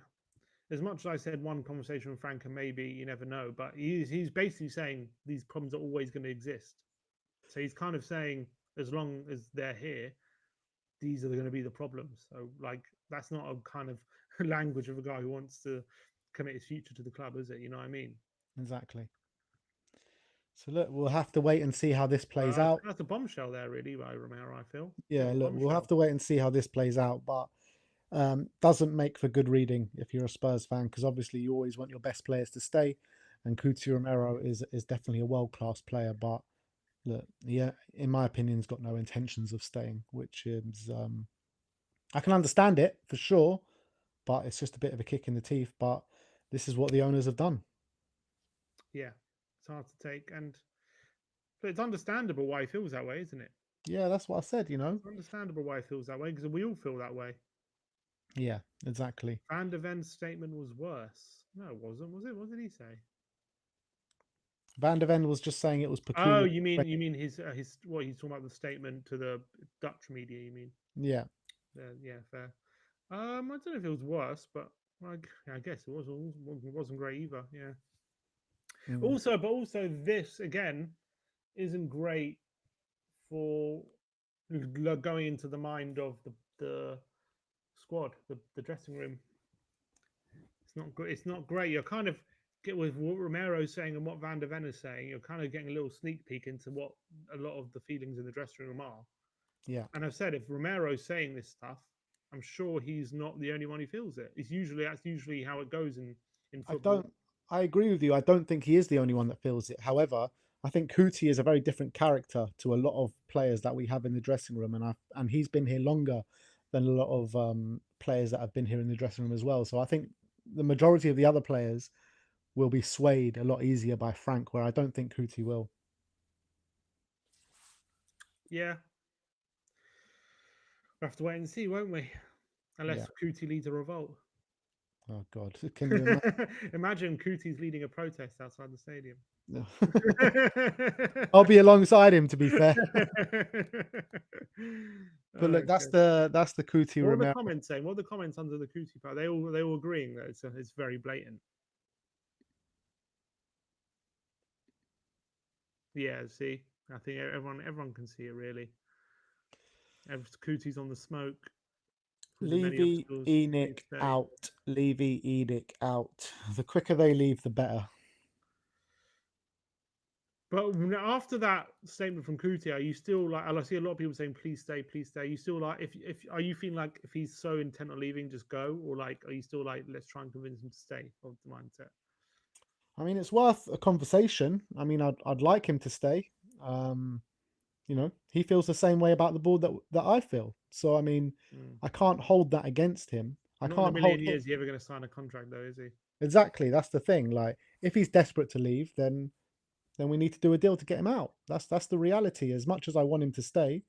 as much as I said one conversation with Frank, and maybe you never know, but he's basically saying these problems are always going to exist. So he's kind of saying, as long as they're here, these are going to be the problems. So like that's not a kind of language of a guy who wants to commit his future to the club, is it? You know what I mean? Exactly. So look, we'll have to wait and see how this plays out. That's a bombshell there, really, by Romero. I feel bit Yeah, of a look, we'll have bombshell. to wait and see how this plays out. But doesn't make for good reading if you're a Spurs fan, because obviously you always want your best players to stay, and Coutinho Romero is definitely a world class player. But look, yeah, in my opinion, has got no intentions of staying, which is I can understand it for sure, but it's just a bit of a kick in the teeth. But this is what the owners have done. Yeah, it's hard to take, and but it's understandable why he feels that way, isn't it? Yeah, that's what I said. It's understandable why he feels that way because we all feel that way. Yeah, exactly. Van der Ven's statement was worse. No, it wasn't. Was it? What did he say? Van der Ven was just saying it was Oh, peculiar. you mean his what he's talking about the statement to the Dutch media? You mean? Yeah. Yeah, fair. I don't know if it was worse, but I guess it wasn't great either. Yeah. Mm. Also this again isn't great for going into the mind of the squad, the dressing room. It's not great. It's not great. You're kind of get with what Romero's saying and what Van der Ven is saying. You're kind of getting a little sneak peek into what a lot of the feelings in the dressing room are. Yeah. And I've said if Romero's saying this stuff, I'm sure he's not the only one who feels it. That's usually how it goes in I football. don't. I agree with you. I don't think he is the only one that feels it. However, I think Kuti is a very different character to a lot of players that we have in the dressing room, and he's been here longer than a lot of players that have been here in the dressing room as well. So I think the majority of the other players will be swayed a lot easier by Frank, where I don't think Kuti will. Yeah, we'll have to wait and see, won't we? Yeah. Unless Kuti leads a revolt. Oh God, can you Imagine Kuti's leading a protest outside the stadium. imagine? I'll be alongside him, to be fair. But look, Okay. that's the Kuti What are the Romero. comments saying? What are the comments under the Kuti part? They all agreeing that it's very blatant. Yeah, see, I think everyone can see it really. Kuti's on the smoke with the many Levy obstacles. Please Enoch stay. out. Levy Enoch out. The quicker they leave, the better. But after that statement from Kuti, are you still like? I see a lot of people saying, "Please stay, please stay." Are you still like, if are you feeling like if he's so intent on leaving, just go, or like, are you still like, let's try and convince him to stay? Of the mindset. I mean, it's worth a conversation. I mean, I'd like him to stay. Um, he feels the same way about the board that I feel. So I mean, Mm. I can't hold that against him. I Not in a can't hold million him years he ever going to sign a contract, though, is he? exactly. That's the thing. Like, if he's desperate to leave, then we need to do a deal to get him out. That's the reality. As much as I want him to stay,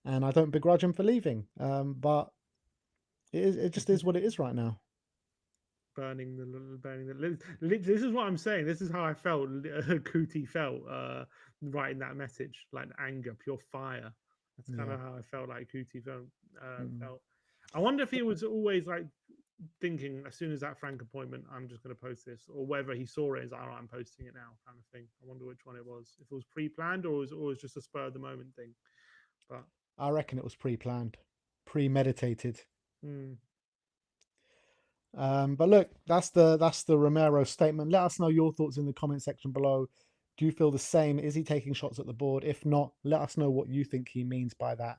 and I don't begrudge him for leaving, but it just is what it is right now. Burning the. This is what I'm saying. This is how I felt. Kuti felt writing that message, like anger, pure fire. That's kind Yeah. of how I felt like Kuti felt. Mm. Felt. I wonder if he was always like thinking, as soon as that Frank appointment, I'm just going to post this, or whether he saw it and was like, all right, I'm posting it now, kind of thing. I wonder which one it was. If it was pre-planned or was just a spur of the moment thing. But I reckon it was pre-planned, premeditated. mm, But look, that's the Romero statement. Let us know your thoughts in the comment section below. Do you feel the same? Is he taking shots at the board? If not, let us know what you think he means by that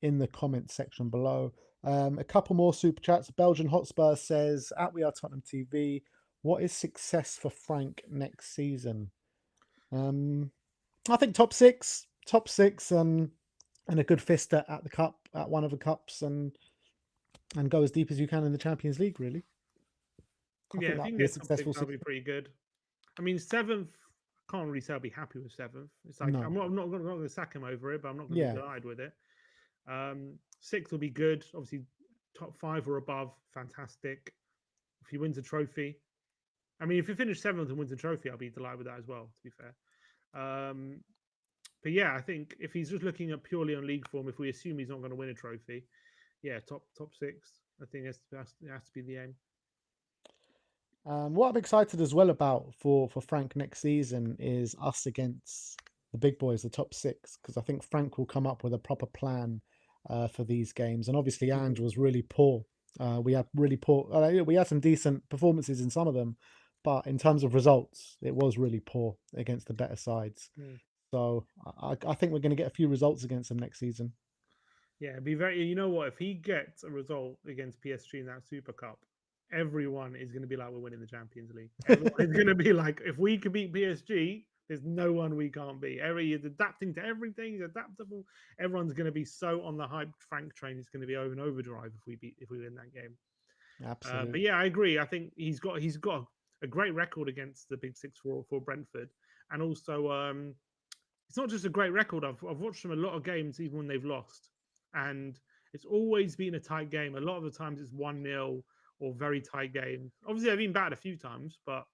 in the comment section below. A couple more super chats. Belgian Hotspur says, at We Are Tottenham TV, what is success for Frank next season? I think top six, and a good fist at the cup, at one of the cups, and go as deep as you can in the Champions League. Really, I Yeah, think if you that'd can be a get top successful six, that'll be season. pretty good. I mean, seventh, I can't really say I'll be happy with seventh. It's like No, I'm not going to sack him over it, but I'm not going to be yeah, delighted with it. Sixth will be good. Obviously, top five or above, fantastic. If he wins a trophy, I mean, if he finishes seventh and wins a trophy, I'll be delighted with that as well. To be fair, um, but yeah, I think if he's just looking at purely on league form, if we assume he's not going to win a trophy, yeah, top six. I think it has to be the aim. What I'm excited as well about for Frank next season is us against the big boys, the top six, because I think Frank will come up with a proper plan for these games. And obviously, Ange Mhm. was really poor. We had really poor. We had some decent performances in some of them, but in terms of results, it was really poor against the better sides. Mm. So I think we're going to get a few results against them next season. Yeah, it'd be very. You know what? If he gets a result against PSG in that Super Cup, everyone is going to be like, "We're winning the Champions League." Everyone is going to be like, "If we can beat PSG, there's no one we can't beat." Every is adapting to everything. He's adaptable. Everyone's going to be so on the hype Frank train. It's going to be over and overdrive if we win that game. But Absolutely. yeah, I agree. I think he's got a great record against the Big Six for Brentford, and also it's not just a great record. I've watched them a lot of games, even when they've lost, and it's always been a tight game. A lot of the times it's 1-0 or very tight game. Obviously, they've been bad a few times, but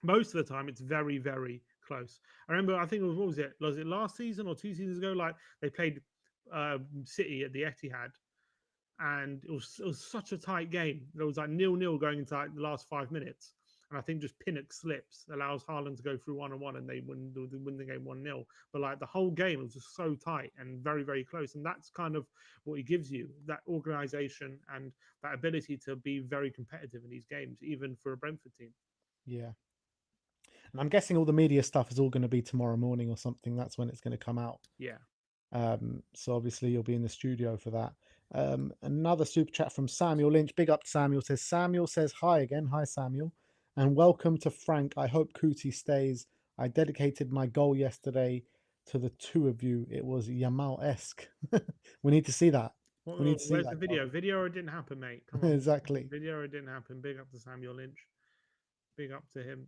most of the time it's very, very close. I remember, I think it was, what was it? Was it last season or 2 seasons ago? Like they played City at the Etihad, and it was such a tight game. It was like 0-0 going into like the last 5 minutes. And I think just Pinnock slips, allows Haaland to go through 1-1, and they win the game 1-0. But like the whole game was just so tight and very, very close. And that's kind of what he gives you, that organization and that ability to be very competitive in these games, even for a Brentford team. Yeah. And I'm guessing all the media stuff is all going to be tomorrow morning or something. That's when it's going to come out. Yeah. So obviously you'll be in the studio for that. Another super chat from Samuel Lynch. Big up to Samuel. Samuel says hi again. Hi Samuel, and welcome to Frank. I hope Kuti stays. I dedicated my goal yesterday to the two of you. It was Yamal-esque. We need to see that. We need to see Where's the that goal. video? Video or it didn't happen, mate. Come on. Exactly. Video or it didn't happen. Big up to Samuel Lynch. Big up to him.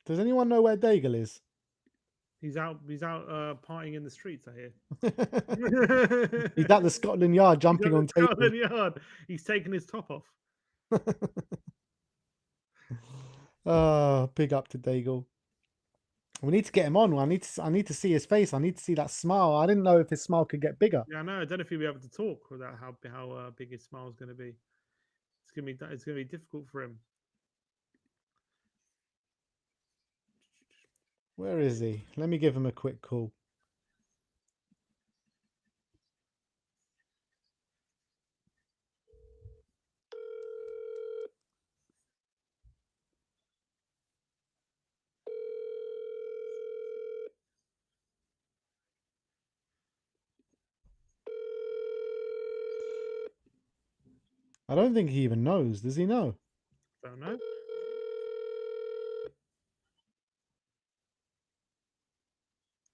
Does anyone know where Daigle is? He's out partying in the streets, I hear. He's at the Scotland Yard He's at jumping the on tables. Scotland Yard. He's taking his top off. Big up to Daigle. We need to get him on. I need to see his face. I need to see that smile. I didn't know if his smile could get bigger. Yeah, I know. I don't know if he'll be able to talk without how big his smile is going to be. It's gonna be difficult for him. Where is he? Let me give him a quick call. I don't think he even knows. Does he know? Don't know.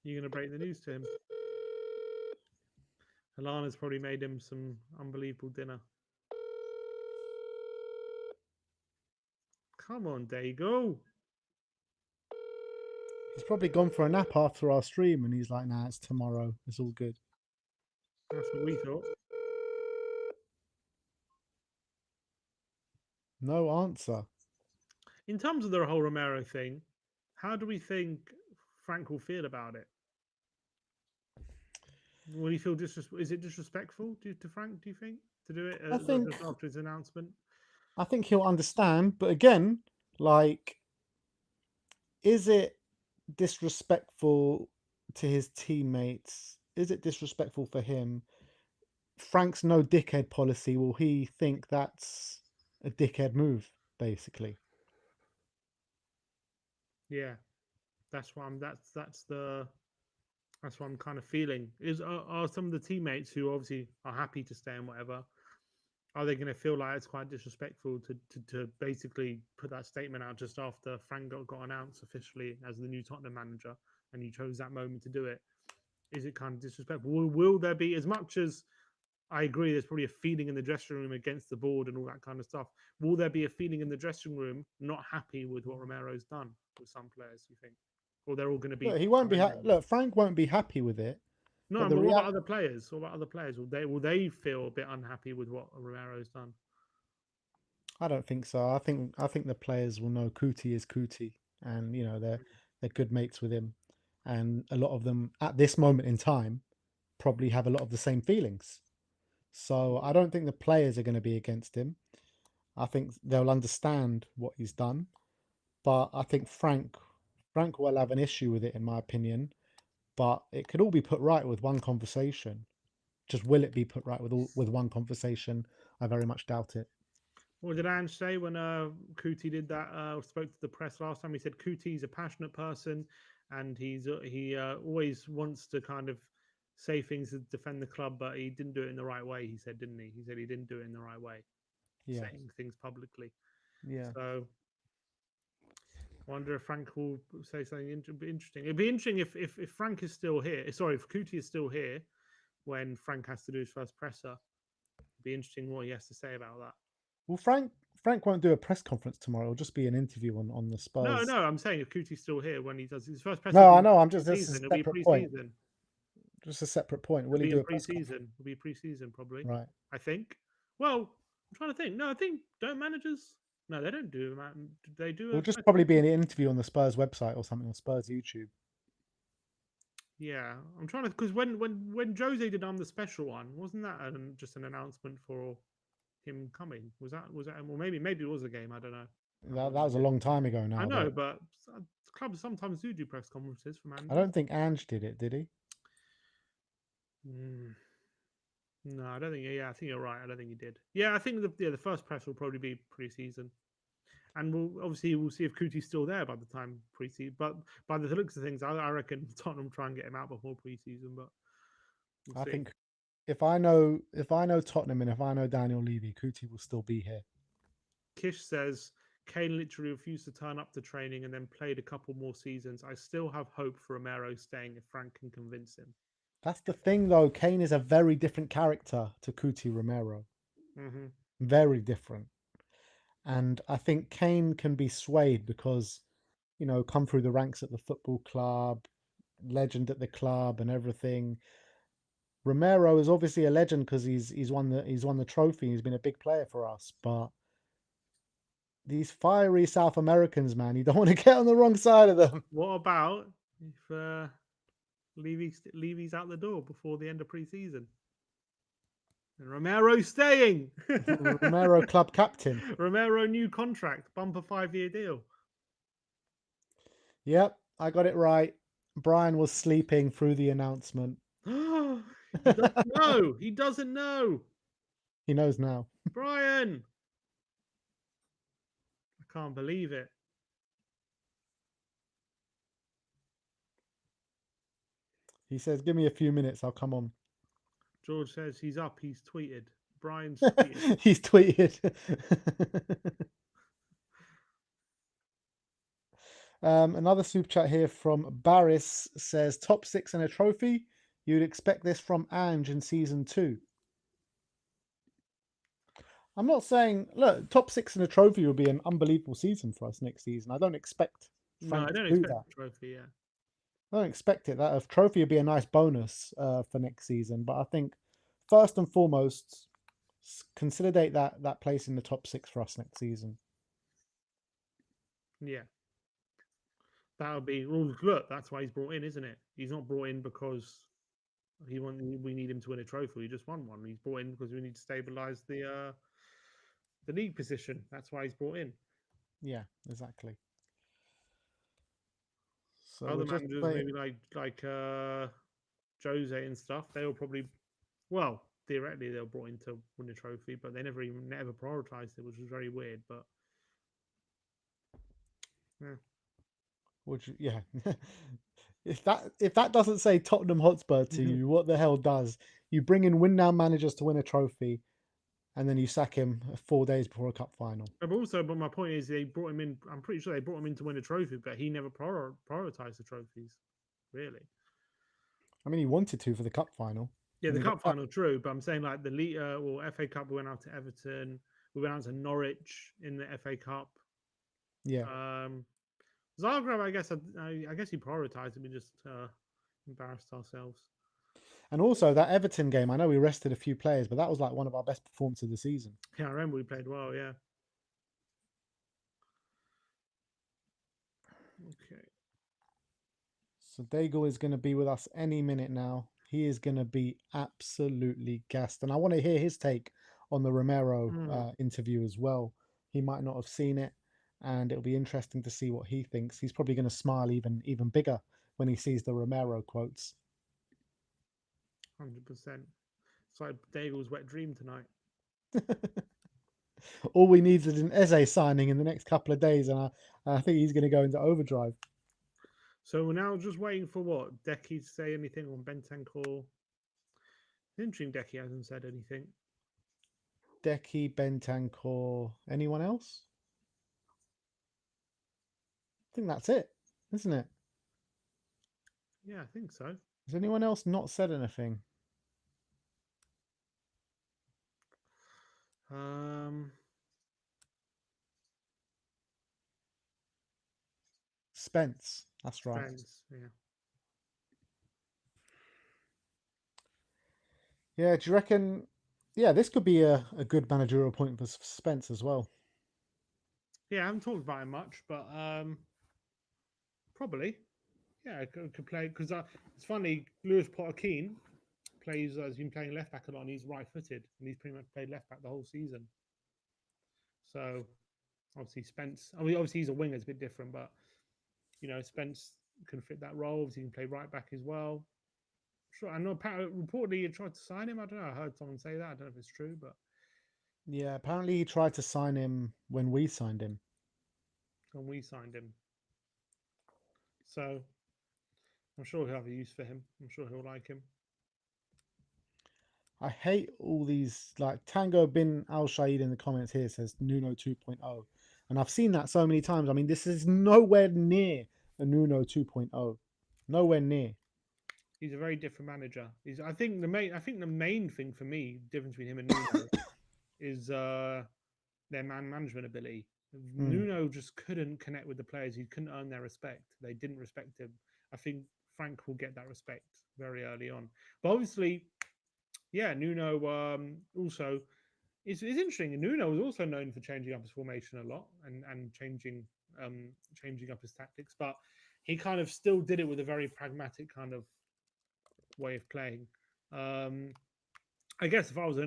You're gonna break the news to him. Alana's probably made him some unbelievable dinner. Come on, Dago. He's probably gone for a nap after our stream and he's like, nah, it's tomorrow. It's all good. That's what we thought. No answer. In terms of the whole Romero thing, how do we think Frank will feel about it? Will he feel Is it disrespectful to Frank? Do you think to do it I think just after his announcement? I think he'll understand, but again, like, is it disrespectful to his teammates? Is it disrespectful for him? Frank's no dickhead policy, will he think that's a dickhead move, basically? Yeah, that's what I'm. That's the That's what I'm kind of feeling. Are some of the teammates who obviously are happy to stay and whatever, are they going to feel like it's quite disrespectful to basically put that statement out just after Frank got announced officially as the new Tottenham manager, and you chose that moment to do it? Is it kind of disrespectful? Will there be, as much as I agree, there's probably a feeling in the dressing room against the board and all that kind of stuff. Will there be a feeling in the dressing room not happy with what Romero's done with some players? You think, or they're all going to be Look, he won't be. behind him? Look, Frank won't be happy with it. But No, the but what about real, other players? What about other players? Will they feel a bit unhappy with what Romero's done? I don't think so. I think the players will know Kuti is Kuti, and they're good mates with him, and a lot of them at this moment in time probably have a lot of the same feelings. So I don't think the players are going to be against him. I think they'll understand what he's done, but I think Frank will have an issue with it, in my opinion. But it could all be put right with one conversation. Just will it be put right with one conversation? I very much doubt it. What did Ange say when Kuti did that? Spoke to the press last time. He said Kuti's a passionate person, and he always wants to kind of say things to defend the club, but he didn't do it in the right way. He said, didn't he? He said he didn't do it in the right way, Yeah, saying things publicly. yeah. So I wonder if Frank will say something interesting. It'd be interesting if Frank is still here. Sorry, if Kuti is still here when Frank has to do his first presser. It'd be interesting what he has to say about that. Well, Frank won't do a press conference tomorrow. It'll just be an interview on the No, Spurs. no, I'm saying if Kuti's still here when he does his first press will No, I be know. I'm just that's a pre-season. It'll be separate point. pre-season. Just a separate point. It'll Will he be do in a press conference? pre-season. It'll be pre-season probably. Right. I think. Well, I'm trying to think. No, I think don't managers. No, they don't do. They do It'll a just press. probably be an interview on the Spurs website or something on Spurs YouTube. Yeah, I'm trying to because when Jose did the special one, wasn't that just an announcement for him coming? Was that? Well, maybe it was a game. I don't know. I've That no was a idea. long time ago I now, know, but but clubs sometimes do press conferences for I managers. don't think Ange did it, did he? Mm, no, I don't think. Yeah, I think you're right. I don't think he did. Yeah, I think the first press will probably be pre-season, and we'll see if Cooties still there by the time pre-season. But by the looks of things, I reckon Tottenham try and get him out before pre-season, but we'll I see. think if I know Tottenham and if I know Daniel Levy, Kuti will still be here. Kish says Kane literally refused to turn up to training and then played a couple more seasons. I still have hope for Romero staying if Frank can convince him. That's the thing, though. Kane is a very different character to Kuti Romero. Mm-hmm. Very different. And I think Kane can be swayed because, come through the ranks at the football club, legend at the club and everything. Romero is obviously a legend because he's won the trophy. He's been a big player for us. But these fiery South Americans, man, you don't want to get on the wrong side of them. What about if Levy's out the door before the end of pre-season? And Romero's staying. Romero club captain. Romero new contract, bumper 5-year deal. Yep, I got it right. Brian was sleeping through the announcement. He doesn't know. He doesn't know. He knows now. Brian. I can't believe it. He says, "Give me a few minutes. I'll come on." George says he's up. He's tweeted. Brian's tweeted. He's tweeted. Another super chat here from Barris says, "Top six and a trophy. You'd expect this from Ange in season 2." I'm not saying, look, top six and a trophy would be an unbelievable season for us next season. I don't expect No, I Frank to don't do expect that. a trophy. Yeah. I don't expect it. That a trophy would be a nice bonus for next season. But I think first and foremost, consolidate that place in the top six for us next season. Yeah. That would be. Well, look, that's why he's brought in, isn't it? He's not brought in because we need him to win a trophy. He just won one. He's brought in because we need to stabilize the league position. That's why he's brought in. Yeah, exactly. So Other we're just managers, wait. maybe like Jose and stuff, they were probably, well, theoretically they were brought in to win a trophy, but they never prioritized it, which was very weird. But yeah. Which yeah, If that doesn't say Tottenham Hotspur to you, what the hell does? You bring in win-now managers to win a trophy, and then you sack him 4 days before a cup final. But my point is, they brought him in. I'm pretty sure they brought him in to win a trophy, but he never prioritized the trophies, really. I mean, he wanted to for the cup final, Yeah, and the he got cup final, true, but I'm saying like the league, FA Cup, we went out to Everton, we went out to Norwich in the FA Cup. yeah. Zagreb, I guess he prioritized it. We just embarrassed ourselves. And also that Everton game, I know we rested a few players, but that was like one of our best performances of the season. Yeah, I remember we played well. Yeah. Okay. So Daigle is going to be with us any minute now. He is going to be absolutely gassed. And I want to hear his take on the Romero interview as well. He might not have seen it, and it'll be interesting to see what he thinks. He's probably going to smile even bigger when he sees the Romero quotes. 100%. It's like Daigle's wet dream tonight. All we need is an Eze signing in the next couple of days, and I think he's going to go into overdrive. So we're now just waiting for what? Decky to say anything on Bentancur. Interesting, Decky hasn't said anything. Decky, Bentancur, anyone else? I think that's it, isn't it? Yeah, I think so. Has anyone else not said anything? Um, Spence, that's right. Spence, yeah. Yeah, do you reckon? Yeah, this could be a good managerial appointment for Spence as well. Yeah, I haven't talked about him much, but probably. Yeah, I could play because it's funny. Lewis Potter Keane plays has been playing left back a lot, and he's right-footed, and he's pretty much played left back the whole season. So obviously Spence, I mean, obviously he's a winger, it's a bit different, but Spence can fit that role. Obviously, he can play right back as well. Sure, I know. Reportedly, you tried to sign him. I don't know. I heard someone say that. I don't know if it's true, but Yeah, apparently he tried to sign him when we signed him. when we signed him, so I'm sure he'll have a use for him. I'm sure he'll like him. I hate all these, like Tango bin Al Shaid in the comments here says Nuno 2.0. And I've seen that so many times. I mean, this is nowhere near a Nuno 2.0. Nowhere near. He's a very different manager. I think the main thing for me, difference between him and Nuno, is their management ability. Mm, Nuno just couldn't connect with the players. He couldn't earn their respect. They didn't respect him. I think Frank will get that respect very early on. But obviously, yeah, Nuno also it's interesting. Nuno was also known for changing up his formation a lot and changing up his tactics, but he kind of still did it with a very pragmatic kind of way of playing. Um, I guess if I was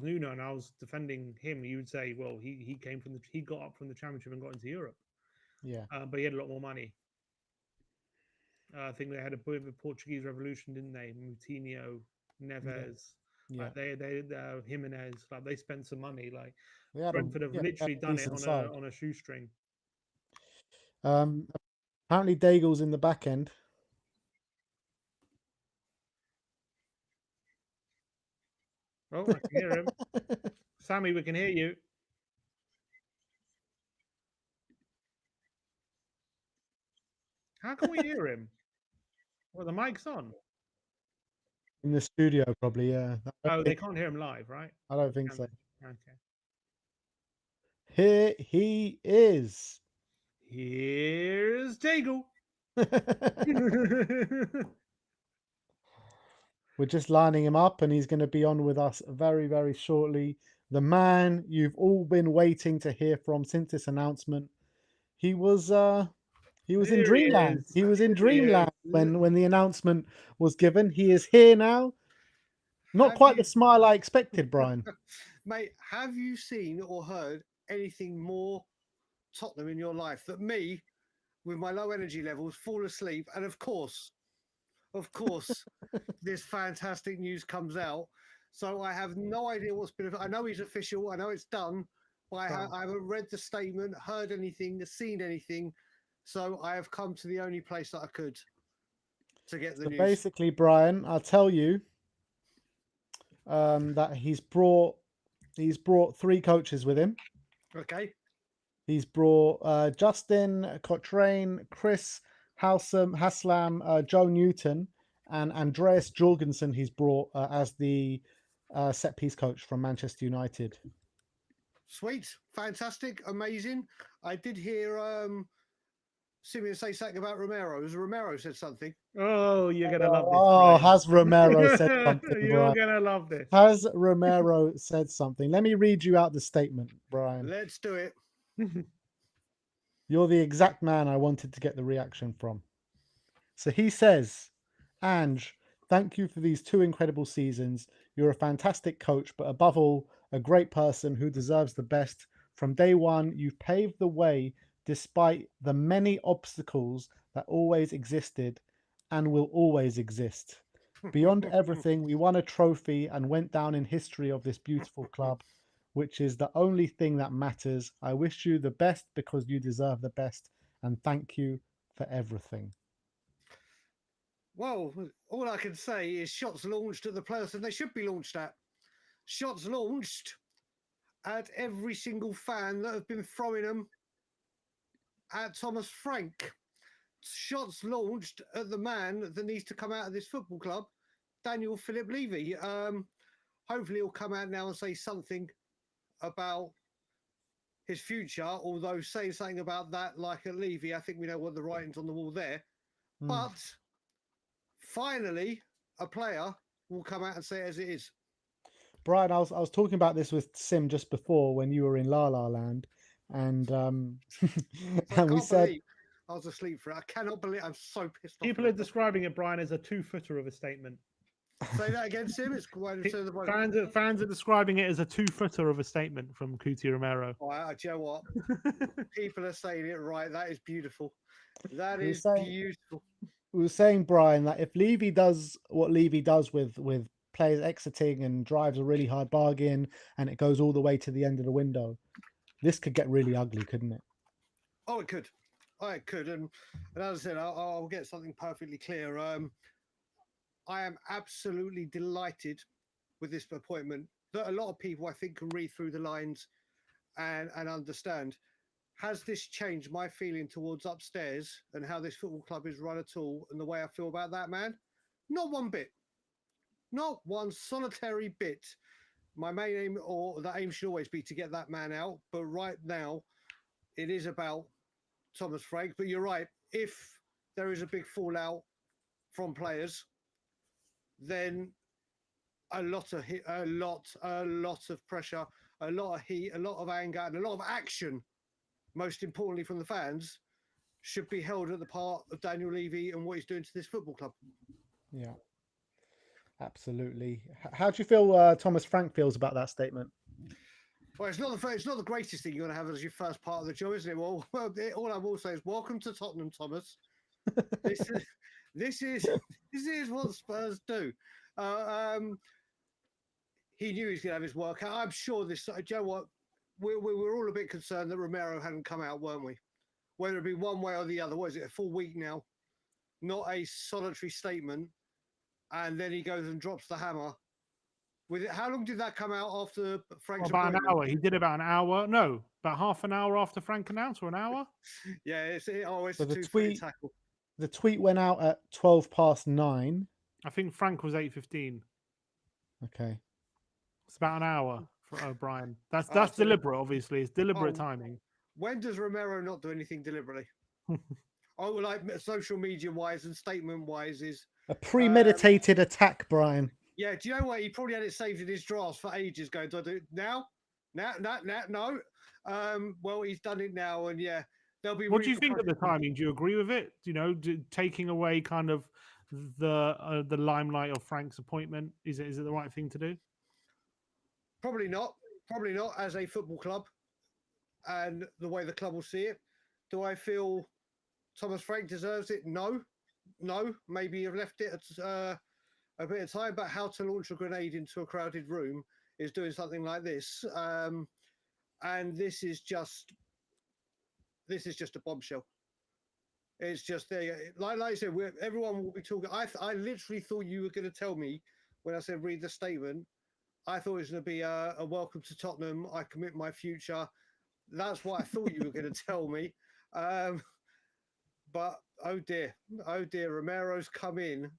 Nuno and I was defending him, you would say, well, he got up from the championship and got into Europe, yeah, but he had a lot more money. I think they had a bit of a Portuguese revolution, didn't they? Moutinho, yeah, Neves, yeah. they Jimenez, like they spent some money. Like Brentford have They had literally a done it decent side. on a shoestring. Um, Apparently Daigle's in the back end. Oh, I can hear him, Sammy. We can hear you. How can we hear him? Well, the mic's on. In the studio, probably. Yeah, Oh, they can't hear him live, right? I don't Or think can so. they? Okay. Here he is. Here's Dago. We're just lining him up, and he's going to be on with us very, very shortly. The man you've all been waiting to hear from since this announcement. He was he was in Here he dreamland. is. He was in Here he dreamland is. when the announcement was given. He is here now. Not Have quite the you, smile I expected, Brian. mate, have you seen or heard anything more Tottenham in your life that me, with my low energy levels, fall asleep? And of course, this fantastic news comes out. So I have no idea what's been. I know he's official. I know it's done, but I haven't read the statement, heard anything, seen anything. So I have come to the only place that I could. to get the So news. basically, Brian, I'll tell you that he's brought 3 coaches with him. Okay. He's brought Justin Cochrane, Chris Haslam, Joe Newton, and Andreas Jorgensen. He's brought as the set piece coach from Manchester United. Sweet, fantastic, amazing. I did hear Simeon say something about Romero. Has Romero said something? Oh, you're gonna love this. Oh, Brian. has Romero said something, You're Brian? gonna love this. Has Romero said something? Let me read you out the statement, Brian. Let's do it. You're the exact man I wanted to get the reaction from. So he says, Ange, thank you for these 2 incredible seasons. You're a fantastic coach, but above all, a great person who deserves the best. From day one, you've paved the way despite the many obstacles that always existed and will always exist. Beyond everything, we won a trophy and went down in history of this beautiful club, which is the only thing that matters. I wish you the best because you deserve the best, and thank you for everything. Well, all I can say is shots launched at the person they should be launched at. Shots launched at every single fan that have been throwing them at Thomas Frank. Shots launched at the man that needs to come out of this football club, Daniel Philip Levy. Hopefully he'll come out now and say something about his future, although saying something about that like at Levy, I think we know what the writing's on the wall there. But finally, a player will come out and say it as it is. Brian, I was talking about this with Sim just before when you were in La La Land, and and we said I was asleep for it. I cannot believe I'm so pissed off. People are describing it, Brian, as a 2-footer of a statement. Say that again, Sim. It's quite Fans are describing it as a 2-footer of a statement from Cuti Romero. Do you know what? People are saying it right. That is beautiful. That is beautiful. We were saying, Brian, that if Levy does what Levy does with players exiting and drives a really hard bargain and it goes all the way to the end of the window, this could get really ugly, couldn't it? Oh, it could. It could. And as I said, I'll get something perfectly clear. I am absolutely delighted with this appointment that a lot of people, I think, can read through the lines and understand. Has this changed my feeling towards upstairs and how this football club is run at all and the way I feel about that man? Not one bit. Not one solitary bit. My main aim, or the aim, should always be to get that man out. But right now, it is about Thomas Frank. But you're right. If there is a big fallout from players, then a lot of pressure, a lot of heat, a lot of anger, and a lot of action, most importantly from the fans, should be held at the part of Daniel Levy and what he's doing to this football club. Yeah, absolutely. How do you feel Thomas Frank feels about that statement? Well, it's not the greatest thing you're going to have as your first part of the job, isn't it? Well, all I will say is welcome to Tottenham, Thomas. This is what Spurs do. He knew he was going to have his work out. I'm sure this. Do you know what? We were all a bit concerned that Romero hadn't come out, weren't we? Whether it be one way or the other. What is it? A full week now, not a solitary statement, and then he goes and drops the hammer. With it, how long did that come out after Frank's about appointment? an hour. He did about an hour. No, about half an hour after Frank announced, or an hour. Yeah, it's So a the two-footed tackle. The tweet went out at 9:12. I think Frank was 8:15. Okay. It's about an hour for O'Brien. That's so deliberate, obviously. It's deliberate timing. When does Romero not do anything deliberately? Like social media wise and statement wise is a premeditated attack, Brian. Yeah, do you know what? He probably had it saved in his drafts for ages going, do I do it now? No. Well, he's done it now, and yeah, there'll be. What do you think of the timing? Do you agree with it? You know, taking away kind of the limelight of Frank's appointment, is it the right thing to do? Probably not. Probably not as a football club, and the way the club will see it. Do I feel Thomas Frank deserves it? No. Maybe you've left it at a bit of time, but how to launch a grenade into a crowded room is doing something like this, and this is just a bombshell. It's just like I said, everyone will be talking. I literally thought you were going to tell me when I said read the statement. I thought it was going to be a welcome to Tottenham. I commit my future. That's what I thought you were going to tell me. But oh dear, Romero's come in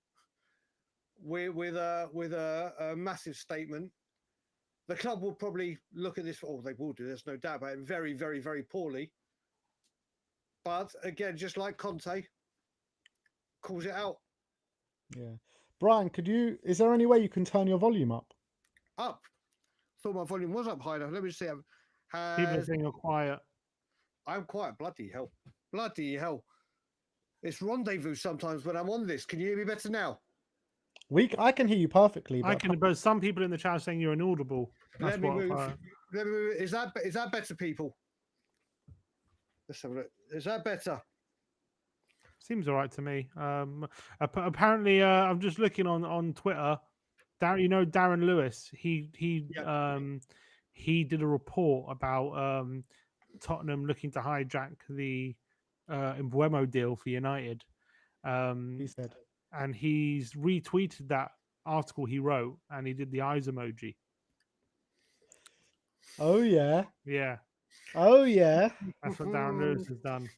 with a massive statement. The club will probably look at this. Oh, they will do. There's no doubt about it. Very, very, very poorly. But again, just like Conte, calls it out. Yeah, Brian, is there any way you can turn your volume up? Up. Thought my volume was up high enough. Let me see. People are saying you're quiet. I'm quiet. Bloody hell. Bloody hell. It's rendezvous sometimes when I'm on this. Can you hear me better now? I can hear you perfectly. But but some people in the chat are saying you're inaudible. Let me move. Let me move. Is that better, people? Let's have a look. Is that better? Seems all right to me. Apparently, I'm just looking on Twitter. Darren Lewis. He did a report about Tottenham looking to hijack the Mbeumo deal for United. He said, and he's retweeted that article he wrote, and he did the eyes emoji. Oh yeah. Yeah. Oh yeah. That's what Darren Lewis has done.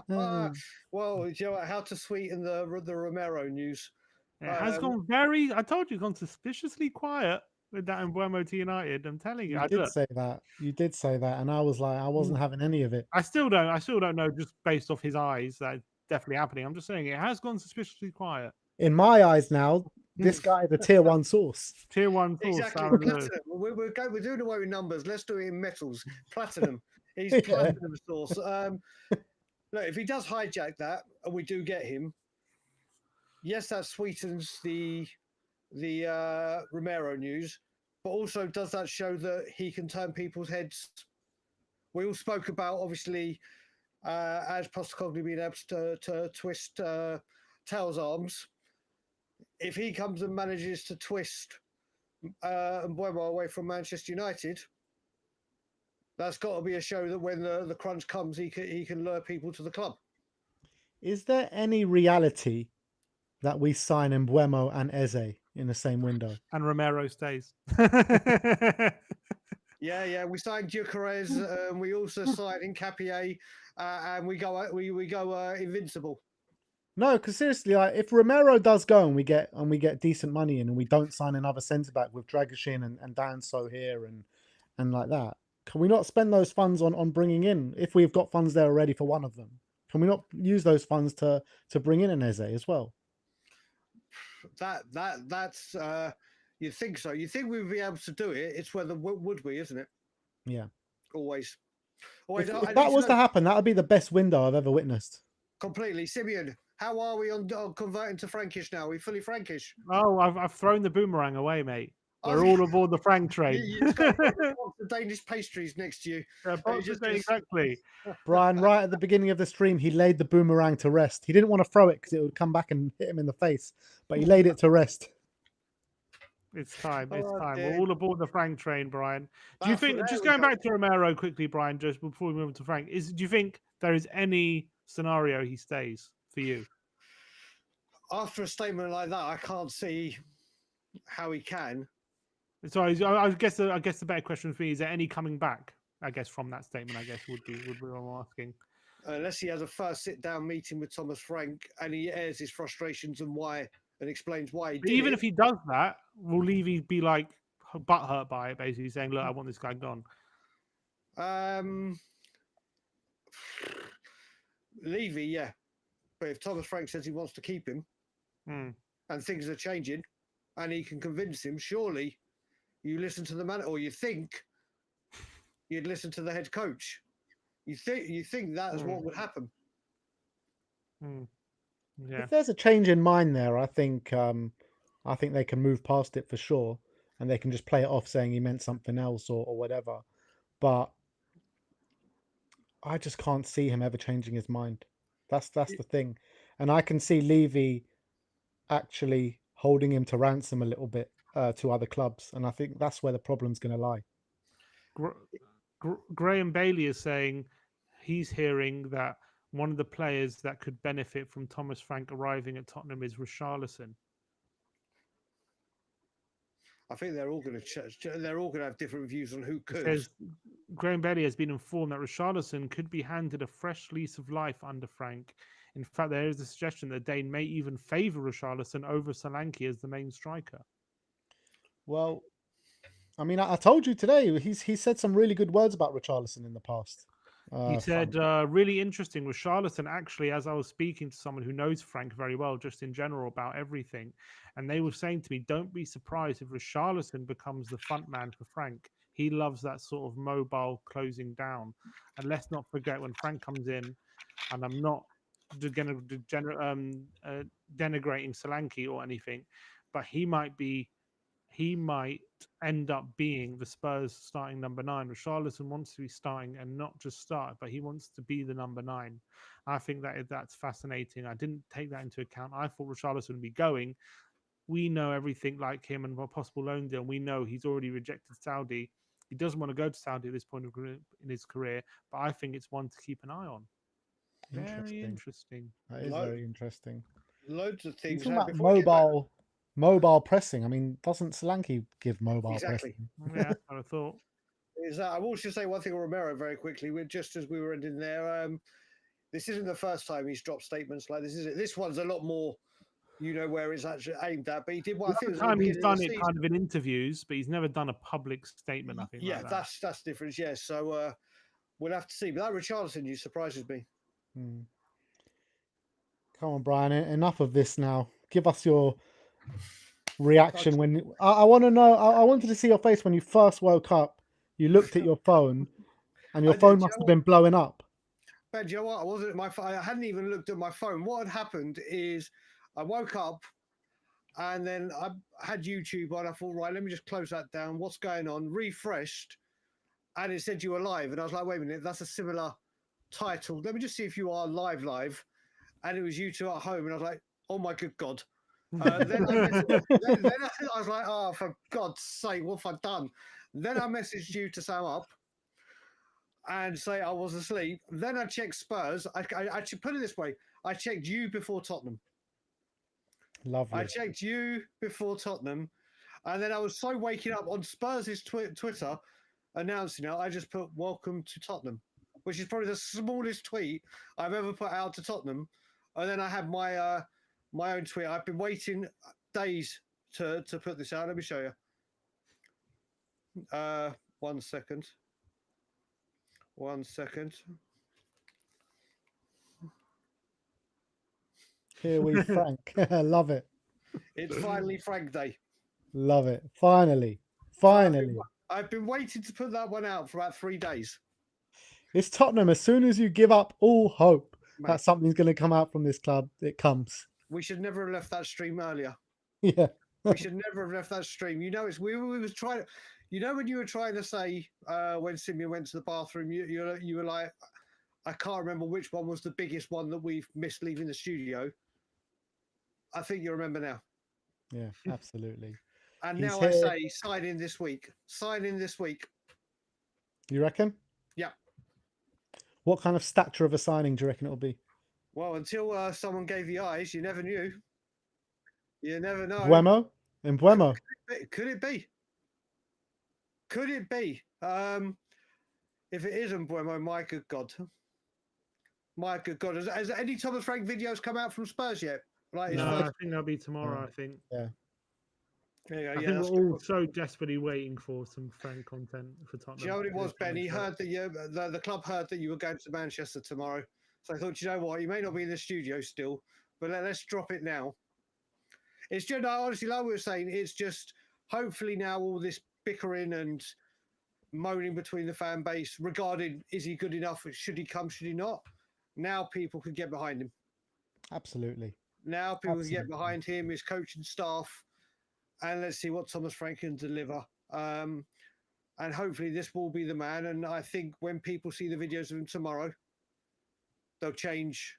Well, you know how to sweeten the Romero news. It has gone I told you, gone suspiciously quiet with that Mbeumo to United. I'm telling you. You did say that. You did say that, and I was like, I wasn't having any of it. I still don't know, just based off his eyes, that's definitely happening. I'm just saying it has gone suspiciously quiet. In my eyes now, this guy is a tier 1 source. Tier 1 source. Exactly. Platinum. We're doing away with numbers. Let's do it in metals. Platinum. He's platinum source. Look, if he does hijack that, and we do get him, yes, that sweetens the Romero news, but also does that show that he can turn people's heads? We all spoke about, obviously, as Postecoglou being able to twist Tails' arms. If he comes and manages to twist Mbeumo away from Manchester United, that's got to be a show that when the crunch comes, he can lure people to the club. Is there any reality that we sign Mbeumo and Eze in the same window? And Romero stays. Yeah. We signed Gyökeres, and we also signed Nketiah, and we go invincible. No, because seriously, like, if Romero does go and we get decent money in, and we don't sign another centre back with Dragoshin and Danso here and like that, can we not spend those funds on bringing in, if we've got funds there already for one of them? Can we not use those funds to bring in an Eze as well? That's you think so? You think we'd be able to do it? It's whether would we, isn't it? Yeah. Always. If that was to happen, that would be the best window I've ever witnessed. Completely. Simeon, how are we on converting to Frankish now? Are we fully Frankish? Oh, I've thrown the boomerang away, mate. We're all aboard the Frank train. You've got the Danish pastries next to you. Exactly. Brian, right at the beginning of the stream, he laid the boomerang to rest. He didn't want to throw it because it would come back and hit him in the face, but he laid it to rest. It's time. It's time. We're all aboard the Frank train, Brian. Do you think, just going back to Romero quickly, Brian, just before we move on to Frank, do you think there is any scenario he stays for you? After a statement like that, I can't see how he can. So I guess the better question for me is there any coming back? I guess from that statement, I guess would be what I'm asking. Unless he has a first sit-down meeting with Thomas Frank and he airs his frustrations and explains why he did even if he does that, will Levy be like butthurt by it, basically saying, "Look, I want this guy gone"? Levy, yeah, but if Thomas Frank says he wants to keep him, and things are changing, and he can convince him, surely you listen to the man, or you think you'd listen to the head coach. You think that is what would happen. Yeah. If there's a change in mind there, I think they can move past it for sure, and they can just play it off saying he meant something else or whatever. But I just can't see him ever changing his mind. That's the thing, and I can see Levy actually holding him to ransom a little bit to other clubs, and I think that's where the problem's going to lie. Graham Bailey is saying he's hearing that one of the players that could benefit from Thomas Frank arriving at Tottenham is Richarlison. I think they're all going to have different views on who It could. says Graham Bailey has been informed that Richarlison could be handed a fresh lease of life under Frank. In fact, there is a suggestion that Dane may even favour Richarlison over Solanke as the main striker. Well, I mean, I told you today, he said some really good words about Richarlison in the past. He said, really interesting. Richarlison, actually, as I was speaking to someone who knows Frank very well, just in general about everything, and they were saying to me, don't be surprised if Richarlison becomes the front man for Frank. He loves that sort of mobile closing down. And let's not forget when Frank comes in, and I'm not denigrating Solanke or anything, but he might end up being the Spurs starting number 9. Richarlison wants to be starting and not just start, but he wants to be the number 9. I think that's fascinating. I didn't take that into account. I thought Richarlison would be going. We know everything like him and a possible loan deal. We know he's already rejected Saudi. He doesn't want to go to Saudi at this point in his career, but I think it's one to keep an eye on. Very interesting. That is very interesting. Loads of You things. talking about mobile pressing? I mean, doesn't Solanke give mobile pressing? Yeah, that's what I thought. I will just say one thing on Romero very quickly. Just as we were ending there, this isn't the first time he's dropped statements like this, is it? This one's a lot more, where it's actually aimed at. But he did one. I think he's done it kind of in interviews, but he's never done a public statement. I think. Yeah, like that's the difference. Yeah, so we'll have to see. But that Richarlison news surprises me. Come on, Brian. Enough of this now. Give us your reaction when I want to know. I wanted to see your face when you first woke up. You looked at your phone, and your phone must have been blowing up. Ben, you know what? I wasn't at my phone. I hadn't even looked at my phone. What had happened is I woke up, and then I had YouTube on. I thought, right, let me just close that down. What's going on? Refreshed, and it said you were live, and I was like, wait a minute, that's a similar title. Let me just see if you are live. And it was you two at home, and I was like, oh my good God. Then I was like, oh, for God's sake, what have I done? Then I messaged you to Sam up and say I was asleep. Then I checked Spurs. I actually put it this way. I checked you before Tottenham. Lovely. I checked you before Tottenham. And then I was so waking up on Spurs' Twitter announcing it, I just put welcome to Tottenham, which is probably the smallest tweet I've ever put out to Tottenham. And then I have my my own tweet. I've been waiting days to put this out. Let me show you. 1 second. 1 second. Here we Frank. Love it. It's finally Frank Day. Love it. Finally. I've been waiting to put that one out for about 3 days. It's Tottenham. As soon as you give up all hope that something's going to come out from this club, it comes. We should never have left that stream earlier. Yeah. We should never have left that stream. We was trying. When you were trying to say when Simeon went to the bathroom, you were like, I can't remember which one was the biggest one that we've missed leaving the studio. I think you remember now. Yeah, absolutely. And now I say, sign in this week. You reckon? Yeah. What kind of stature of a signing do you reckon it'll be? Well, until someone gave the eyes, you never knew. You never know. Buemo? In Buemo? Could it be? If it isn't Buemo, my good God. Has any Thomas Frank videos come out from Spurs yet? No, I think that'll be tomorrow, I think. Yeah. There you go. I think we're all so desperately waiting for some Frank content for Tottenham. Do you know what it was, Ben? He heard that the club heard that you were going to Manchester tomorrow. So I thought, you know what? You may not be in the studio still, but let's drop it now. It's just, honestly, like we were saying, it's just hopefully now all this bickering and moaning between the fan base regarding is he good enough? Should he come? Should he not? Now people can get behind him. Absolutely. Now people can get behind him, his coaching staff, and let's see what Thomas Frank can deliver. And hopefully this will be the man. And I think when people see the videos of him tomorrow, they'll change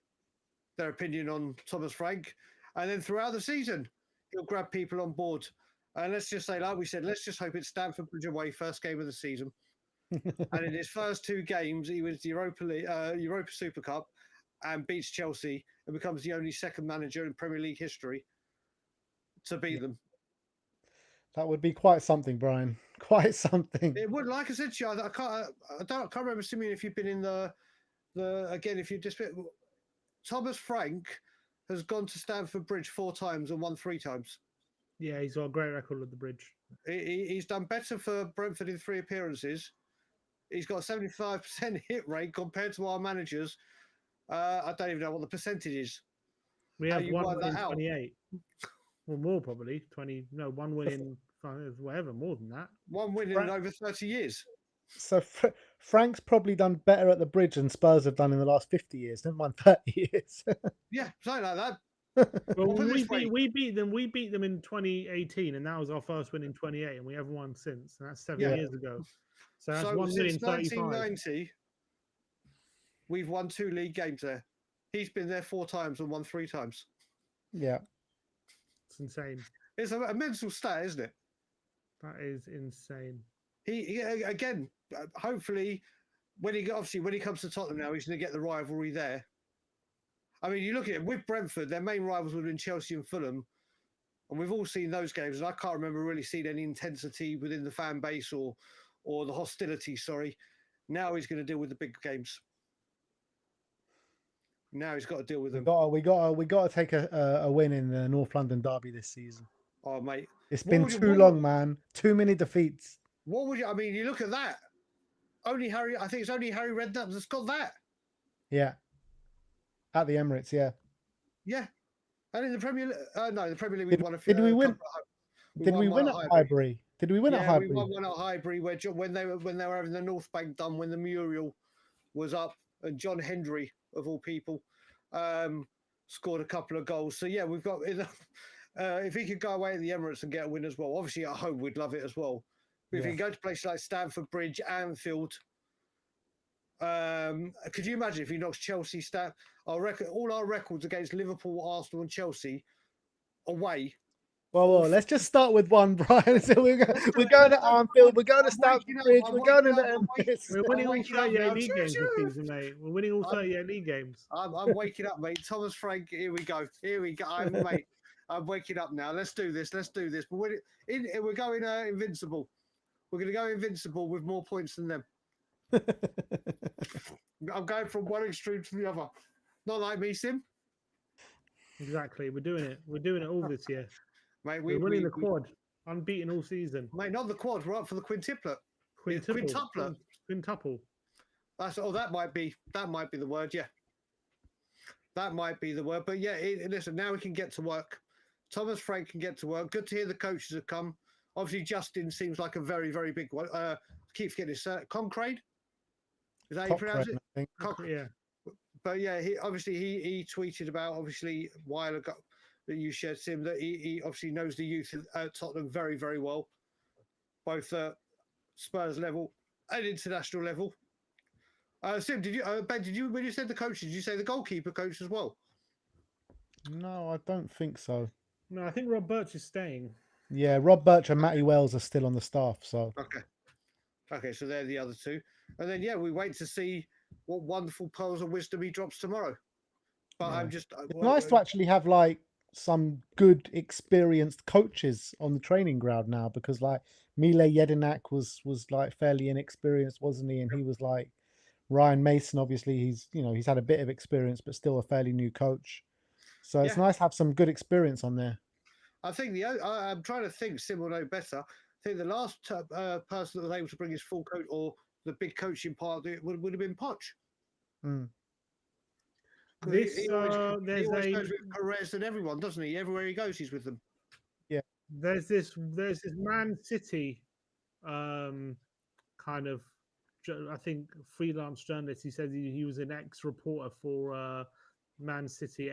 their opinion on Thomas Frank. And then throughout the season, he'll grab people on board. And let's just say, like we said, let's just hope it's Stamford Bridge away, first game of the season. And in his first 2 games, he was the Europa Super Cup and beats Chelsea and becomes the only second manager in Premier League history to beat them. That would be quite something, Brian. Quite something. It would, like I said to you, I can't remember, Simeon, if you've been in the again, if you just Thomas Frank has gone to Stamford Bridge 4 times and won 3 times. Yeah, he's got a great record at the Bridge. He's done better for Brentford in 3 appearances. He's got a 75% hit rate compared to our managers. I don't even know what the percentage is. We have one work win in that out? 28. Well, more probably. 20. No, one win in whatever, more than that. 1 win in over 30 years. So Frank's probably done better at the Bridge than Spurs have done in the last 50 years. Never mind 30 years. Yeah, something like that. Well, Put it this way. we beat them in 2018, and that was our first win in 28, and we haven't won since. And that's 7 Yeah. years ago. So that's So 1 win in since 35. 1990, we've won 2 league games there. He's been there 4 times and won 3 times. Yeah. It's insane. It's a mental stat, isn't it? That is insane. He again, hopefully, when he comes to Tottenham now, he's going to get the rivalry there. I mean, you look at it with Brentford; their main rivals would have been Chelsea and Fulham, and we've all seen those games. And I can't remember really seeing any intensity within the fan base or the hostility. Sorry. Now he's going to deal with the big games. Now he's got to deal with them. We got to take a win in the North London derby this season. Oh, mate, it's been too long, man. Too many defeats. What would you? I mean, you look at that. I think it's only Harry Redknapp that's got that. Yeah. At the Emirates, yeah. Yeah, and in the Premier League, no, the Premier League we won a few. Did we win? Did we win at Highbury? Did we win at Highbury? We won one at Highbury when they were having the North Bank done when the mural was up, and John Hendry of all people scored a couple of goals. So yeah, we've got if he could go away at the Emirates and get a win as well. Obviously at home we'd love it as well. But if he can go to places like Stamford Bridge, Anfield. Could you imagine if he knocks Chelsea, all our records against Liverpool, Arsenal, and Chelsea away? Well, let's just start with one, Brian. So we're going to Anfield, we're going to Stamford Bridge, we're going to the Emirates. We're winning all 38 league games this season, mate. We're winning all 38 league games. I'm waking up, mate. Thomas Frank, here we go. Mate, I'm waking up now. Let's do this. But we're going invincible. We're going to go invincible with more points than them. I'm going from one extreme to the other. Not like me, Sim. Exactly. We're doing it. We're doing it all this year. Mate, we're winning the quad. Unbeaten all season. Mate, not the quad. We're up for the quintuplet. Quintuple. That might be the word. Yeah, that might be the word. But yeah, listen. Now we can get to work. Thomas Frank can get to work. Good to hear the coaches have come. Obviously, Justin seems like a very, very big one. I keep forgetting his Concrade. Is that how you pronounce it? Yeah. But yeah, he tweeted about a while ago that you shared, Sim, that he obviously knows the youth at Tottenham very, very well, both at Spurs level and international level. Sim, Ben, when you said the coaches, did you say the goalkeeper coach as well? No, I don't think so. No, I think Rob Birch is staying. Yeah, Rob Birch and Matty Wells are still on the staff. So okay, so they're the other two, and then we wait to see what wonderful pearls of wisdom he drops tomorrow. But it's nice to actually have some good experienced coaches on the training ground now, because Mile Jedinak was fairly inexperienced, wasn't he? And he was Ryan Mason. Obviously, he's had a bit of experience, but still a fairly new coach. So it's nice to have some good experience on there. I think I'm trying to think. Sim will know better. I think the last person that was able to bring his full coach or the big coaching part would have been Poch. Mm. He always goes with Perez and everyone, doesn't he? Everywhere he goes, he's with them. Yeah. There's this Man City kind of, I think, freelance journalist. He said he was an ex-reporter for Man City.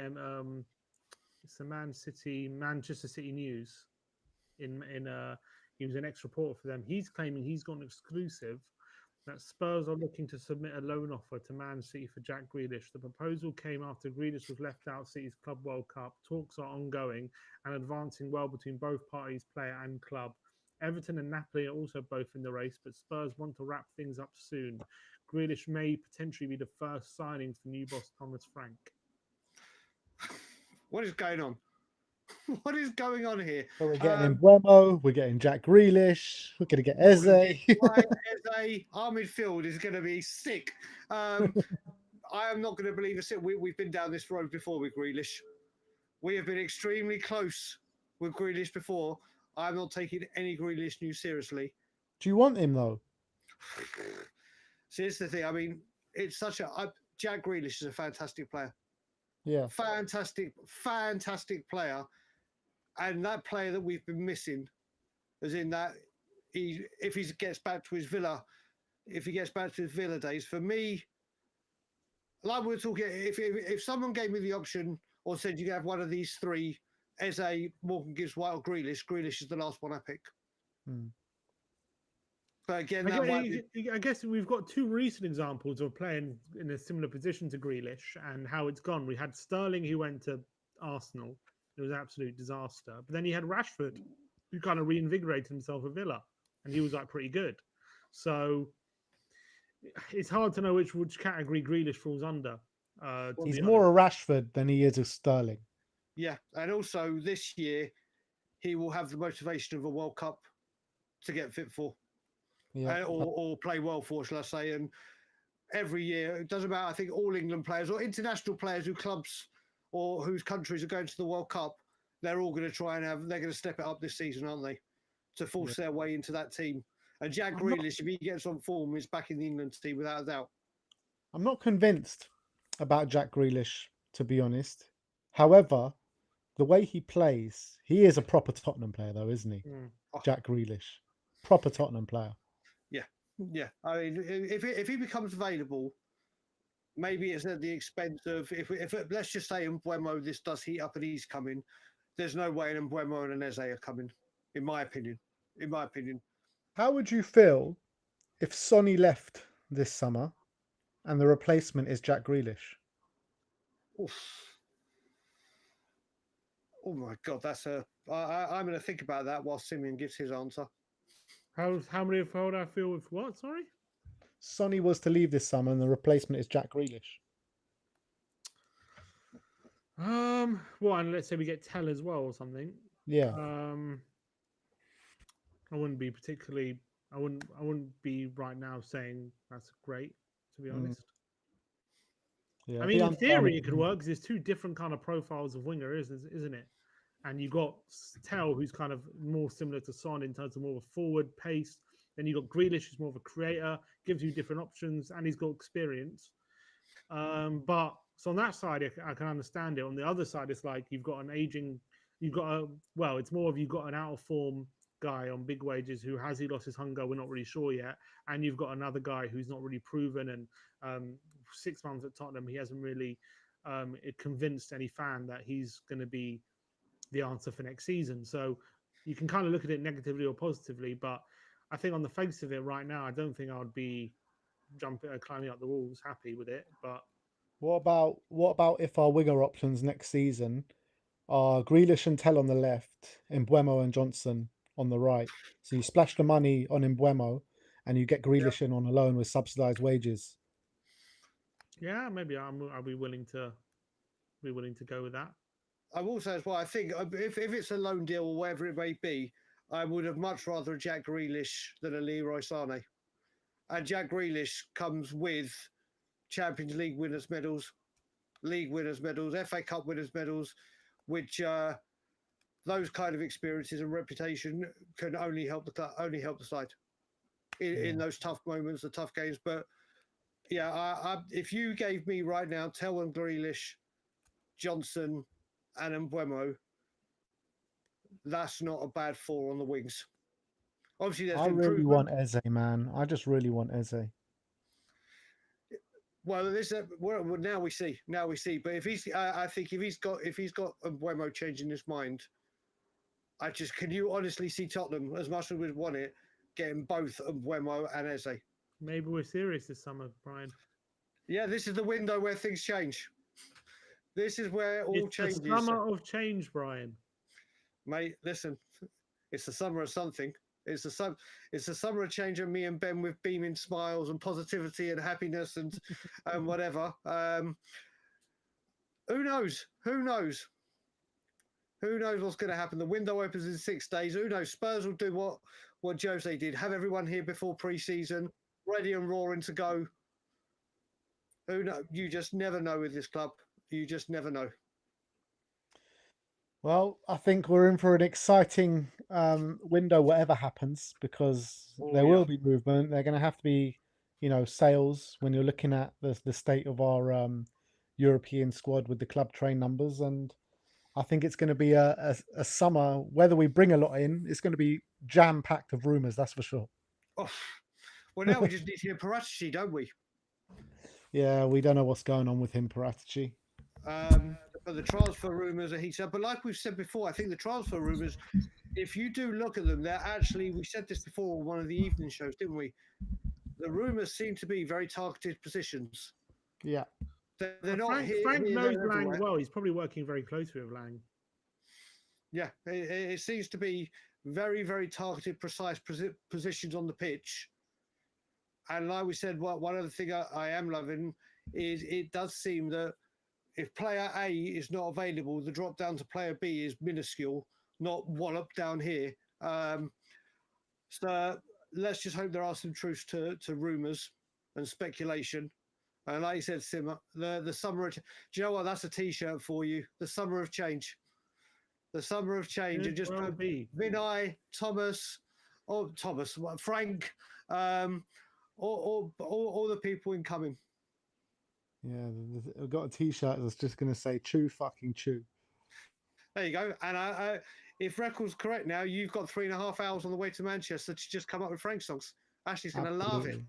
It's the Manchester City News. He was an ex-reporter for them. He's claiming he's got an exclusive that Spurs are looking to submit a loan offer to Man City for Jack Grealish. The proposal came after Grealish was left out of City's Club World Cup. Talks are ongoing and advancing well between both parties, player and club. Everton and Napoli are also both in the race, but Spurs want to wrap things up soon. Grealish may potentially be the first signing for new boss Thomas Frank. What is going on? What is going on here? So we're getting Mbeumo, we're getting Jack Grealish, we're going to get Eze. Eze, our midfield is going to be sick. I am not going to believe it. We've been down this road before with Grealish. We have been extremely close with Grealish before. I'm not taking any Grealish news seriously. Do you want him though? See, it's the thing. I mean, it's such a Jack Grealish is a fantastic player. Yeah, Fantastic player, and that player that we've been missing, as in that if he gets back to his Villa days, for me, like we were talking, if someone gave me the option or said you can have one of these three, Eze, Morgan Gibbs White, or Grealish is the last one I pick. But again, I guess we've got two recent examples of playing in a similar position to Grealish and how it's gone. We had Sterling, who went to Arsenal. It was an absolute disaster. But then you had Rashford, who kind of reinvigorated himself at Villa, and he was like pretty good. So it's hard to know which category Grealish falls under. He's more a Rashford than he is a Sterling. Yeah, and also this year, he will have the motivation of a World Cup to get fit for. Yeah. Or play well for, shall I say. And every year, it doesn't matter, I think all England players or international players who clubs or whose countries are going to the World Cup, they're all going to they're going to step it up this season, aren't they? To force their way into that team. And Jack Grealish, if he gets on form, is back in the England team without a doubt. I'm not convinced about Jack Grealish, to be honest. However, the way he plays, he is a proper Tottenham player though, isn't he? Jack Grealish. Proper Tottenham player. Yeah, I mean, if he becomes available, maybe it's at the expense of if let's just say Mbeumo, this does heat up and he's coming. There's no way Mbeumo and Eze are coming, in my opinion. How would you feel if Sonny left this summer and the replacement is Jack Grealish? Oof. Oh my God, I'm going to think about that while Simeon gives his answer. How would I feel with what? Sorry? Sonny was to leave this summer and the replacement is Jack Grealish. Well, and let's say we get Tell as well or something. Yeah. I wouldn't be particularly. I wouldn't be right now saying that's great, to be honest. Yeah. I mean, in theory, it could work because there's two different kind of profiles of winger, isn't it? And you got Tell, who's kind of more similar to Son in terms of more of a forward pace. Then you got Grealish, who's more of a creator, gives you different options, and he's got experience. But so on that side, I can understand it. On the other side, it's like you've got it's more of you've got an out of form guy on big wages who has he lost his hunger? We're not really sure yet. And you've got another guy who's not really proven. And 6 months at Tottenham, he hasn't really convinced any fan that he's going to be the answer for next season. So you can kind of look at it negatively or positively, but I think on the face of it right now, I don't think I would be climbing up the walls happy with it. But what about if our winger options next season are Grealish and Tell on the left, Mbeumo and Johnson on the right? So you splash the money on Mbeumo and you get Grealish in on a loan with subsidised wages. Yeah, maybe I'll be willing to go with that. I will say as well, I think if it's a loan deal or whatever it may be, I would have much rather a Jack Grealish than a Leroy Sané. And Jack Grealish comes with Champions League winners' medals, league winners' medals, FA Cup winners' medals, which those kind of experiences and reputation can only help the side in those tough moments, the tough games. But yeah, if you gave me right now Tell and Grealish, Johnson, and Mbeumo, that's not a bad four on the wings. Obviously, there's I really want Eze, man. I just really want Eze. Well, now we see. But if I think if he's got Mbeumo changing his mind, can you honestly see Tottenham, as much as we'd want it, getting both Mbeumo and Eze? Maybe we're serious this summer, Brian. Yeah, this is the window where things change. This is where all changes. It's the summer of change, Brian. Mate, listen, it's the summer of something. It's a summer of change, and me and Ben with beaming smiles and positivity and happiness and whatever. Who knows? Who knows? Who knows what's going to happen? The window opens in 6 days. Who knows? Spurs will do what Jose did. Have everyone here before pre-season, ready and roaring to go. Who knows? You just never know with this club. You just never know. Well, I think we're in for an exciting window, whatever happens, because there will be movement. They're going to have to be, sales when you're looking at the state of our European squad with the club train numbers. And I think it's going to be a summer, whether we bring a lot in, it's going to be jam-packed of rumours, that's for sure. Oh, well, now we just need to hear Paratici, don't we? Yeah, we don't know what's going on with him, Paratici. But the transfer rumours are heated up. But like we've said before, I think the transfer rumours, if you do look at them, they're actually, we said this before on one of the evening shows, didn't we? The rumours seem to be very targeted positions. Yeah. They're not Frank knows Lang everywhere. well. He's probably working very closely with Lang. Yeah, it seems to be very, very targeted, precise positions on the pitch. And like we said, one other thing I am loving is it does seem that if player A is not available, the drop down to player B is minuscule, not wallop down here. So let's just hope there are some truths to rumours and speculation. And like you said, Simmer, the summer of, do you know what? That's a T-shirt for you. The summer of change. The summer of change. And just put Vinay, Thomas, Frank, all the people incoming. Yeah, I've got a T-shirt that's just going to say "Chew fucking chew." There you go. And if record's correct now, you've got 3.5 hours on the way to Manchester to just come up with Frank songs. Ashley's going to laugh it.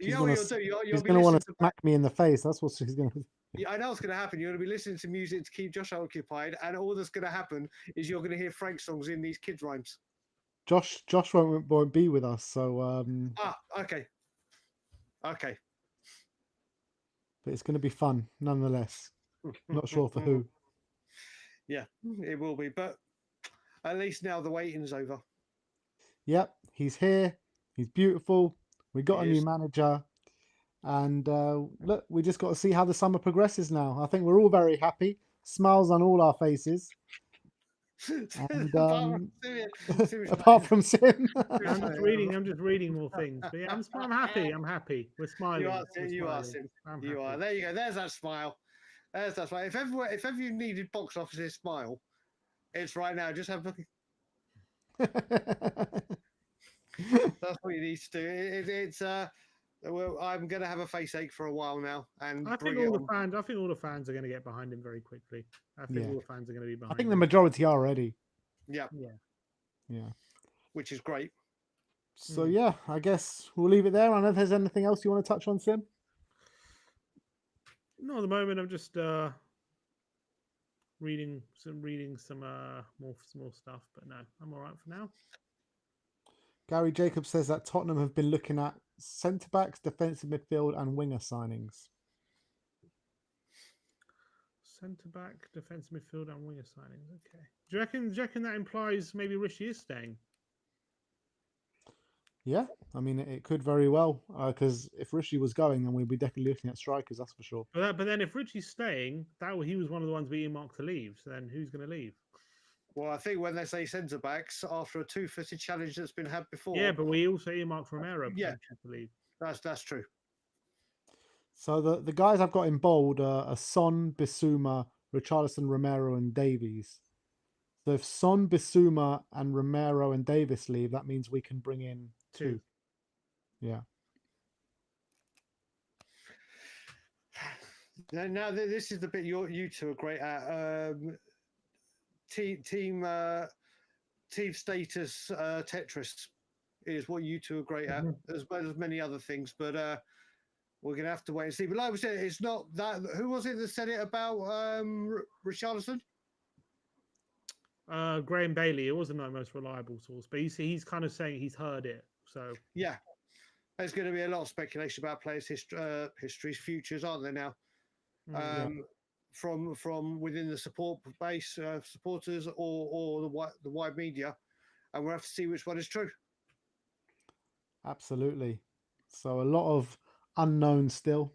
You know what you'll do? You'll be going to want to listening smack me in the face. That's what she's going to do. Yeah, I know what's going to happen. You're going to be listening to music to keep Josh occupied, and all that's going to happen is you're going to hear Frank songs in these kids' rhymes. Josh won't be with us, so okay. But it's going to be fun nonetheless. Not sure for who. Yeah, it will be, but at least now the waiting's over. Yep, he's here. He's beautiful. We got a new manager, and look, we just got to see how the summer progresses now. I think we're all very happy. Smiles on all our faces. And, apart from Sim. I'm just reading more things. But yeah, I'm happy. I'm happy. We're smiling. You are, Sim. You are. There you go. There's that smile. There's that smile. If ever you needed box office's smile, it's right now. Just have. That's what you need to do. It's well, I'm going to have a face ache for a while now, and I think all the fans are going to get behind him very quickly. I think all the fans are going to be behind. I think the majority are already. Yeah. Which is great. So yeah, I guess we'll leave it there. I don't know if there's anything else you want to touch on, Sim. No, at the moment I'm just reading some more stuff, but no, I'm all right for now. Gary Jacobs says that Tottenham have been looking at centre backs, defensive midfield, and winger signings. Centre back, defensive midfield, and winger signings. Okay. Do you reckon that implies maybe Rishi is staying? Yeah, I mean it could very well, because if Rishi was going, then we'd be definitely looking at strikers. That's for sure. But then if Rishi's staying, he was one of the ones we earmarked to leave. So then who's going to leave? Well, I think when they say centre backs after a two-footed challenge that's been had before. Yeah, but we also earmarked Romero. Yeah, to leave. That's true. So the guys I've got in bold are Son, Bissouma, Richarlison, Romero, and Davies. So if Son, Bissouma, and Romero and Davis leave, that means we can bring in two. Yeah. Now this is the bit you two are great at. Team status Tetris is what you two are great at, as well as many other things. But we're gonna have to wait and see. But like we said, it's not that. Who was it that said it about Richarlison? Graham Bailey. It wasn't my most reliable source, but he's kind of saying he's heard it. So yeah, there's going to be a lot of speculation about players' histories, futures, aren't there now? From within the support base, supporters, or the wide media. and we'll have to see which one is true. Absolutely. So a lot of unknowns still.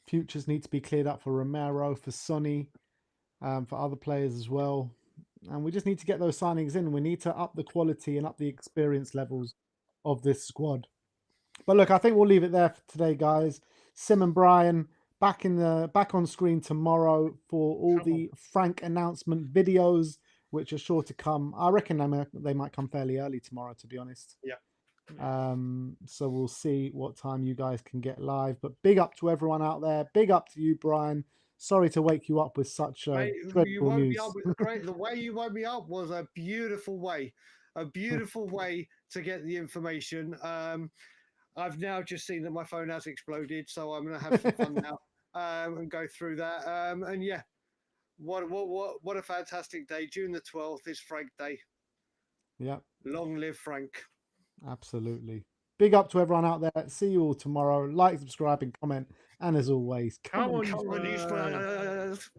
Futures need to be cleared up for Romero, for Sonny, for other players as well. And we just need to get those signings in. We need to up the quality and up the experience levels of this squad. But look, I think we'll leave it there for today, guys. Sim and Brian back on screen tomorrow for all the Frank announcement videos, which are sure to come. I reckon they might come fairly early tomorrow, to be honest. Yeah. So we'll see what time you guys can get live. But big up to everyone out there. Big up to you, Brian. Sorry to wake you up with such dreadful news. The way you woke me up was a beautiful way to get the information. I've now just seen that my phone has exploded, so I'm going to have some fun now and go through that. And yeah, what a fantastic day! June the 12th is Frank Day. Yeah. Long live Frank. Absolutely. Big up to everyone out there. See you all tomorrow. Like, subscribe, and comment. And as always, come on, you Spurs.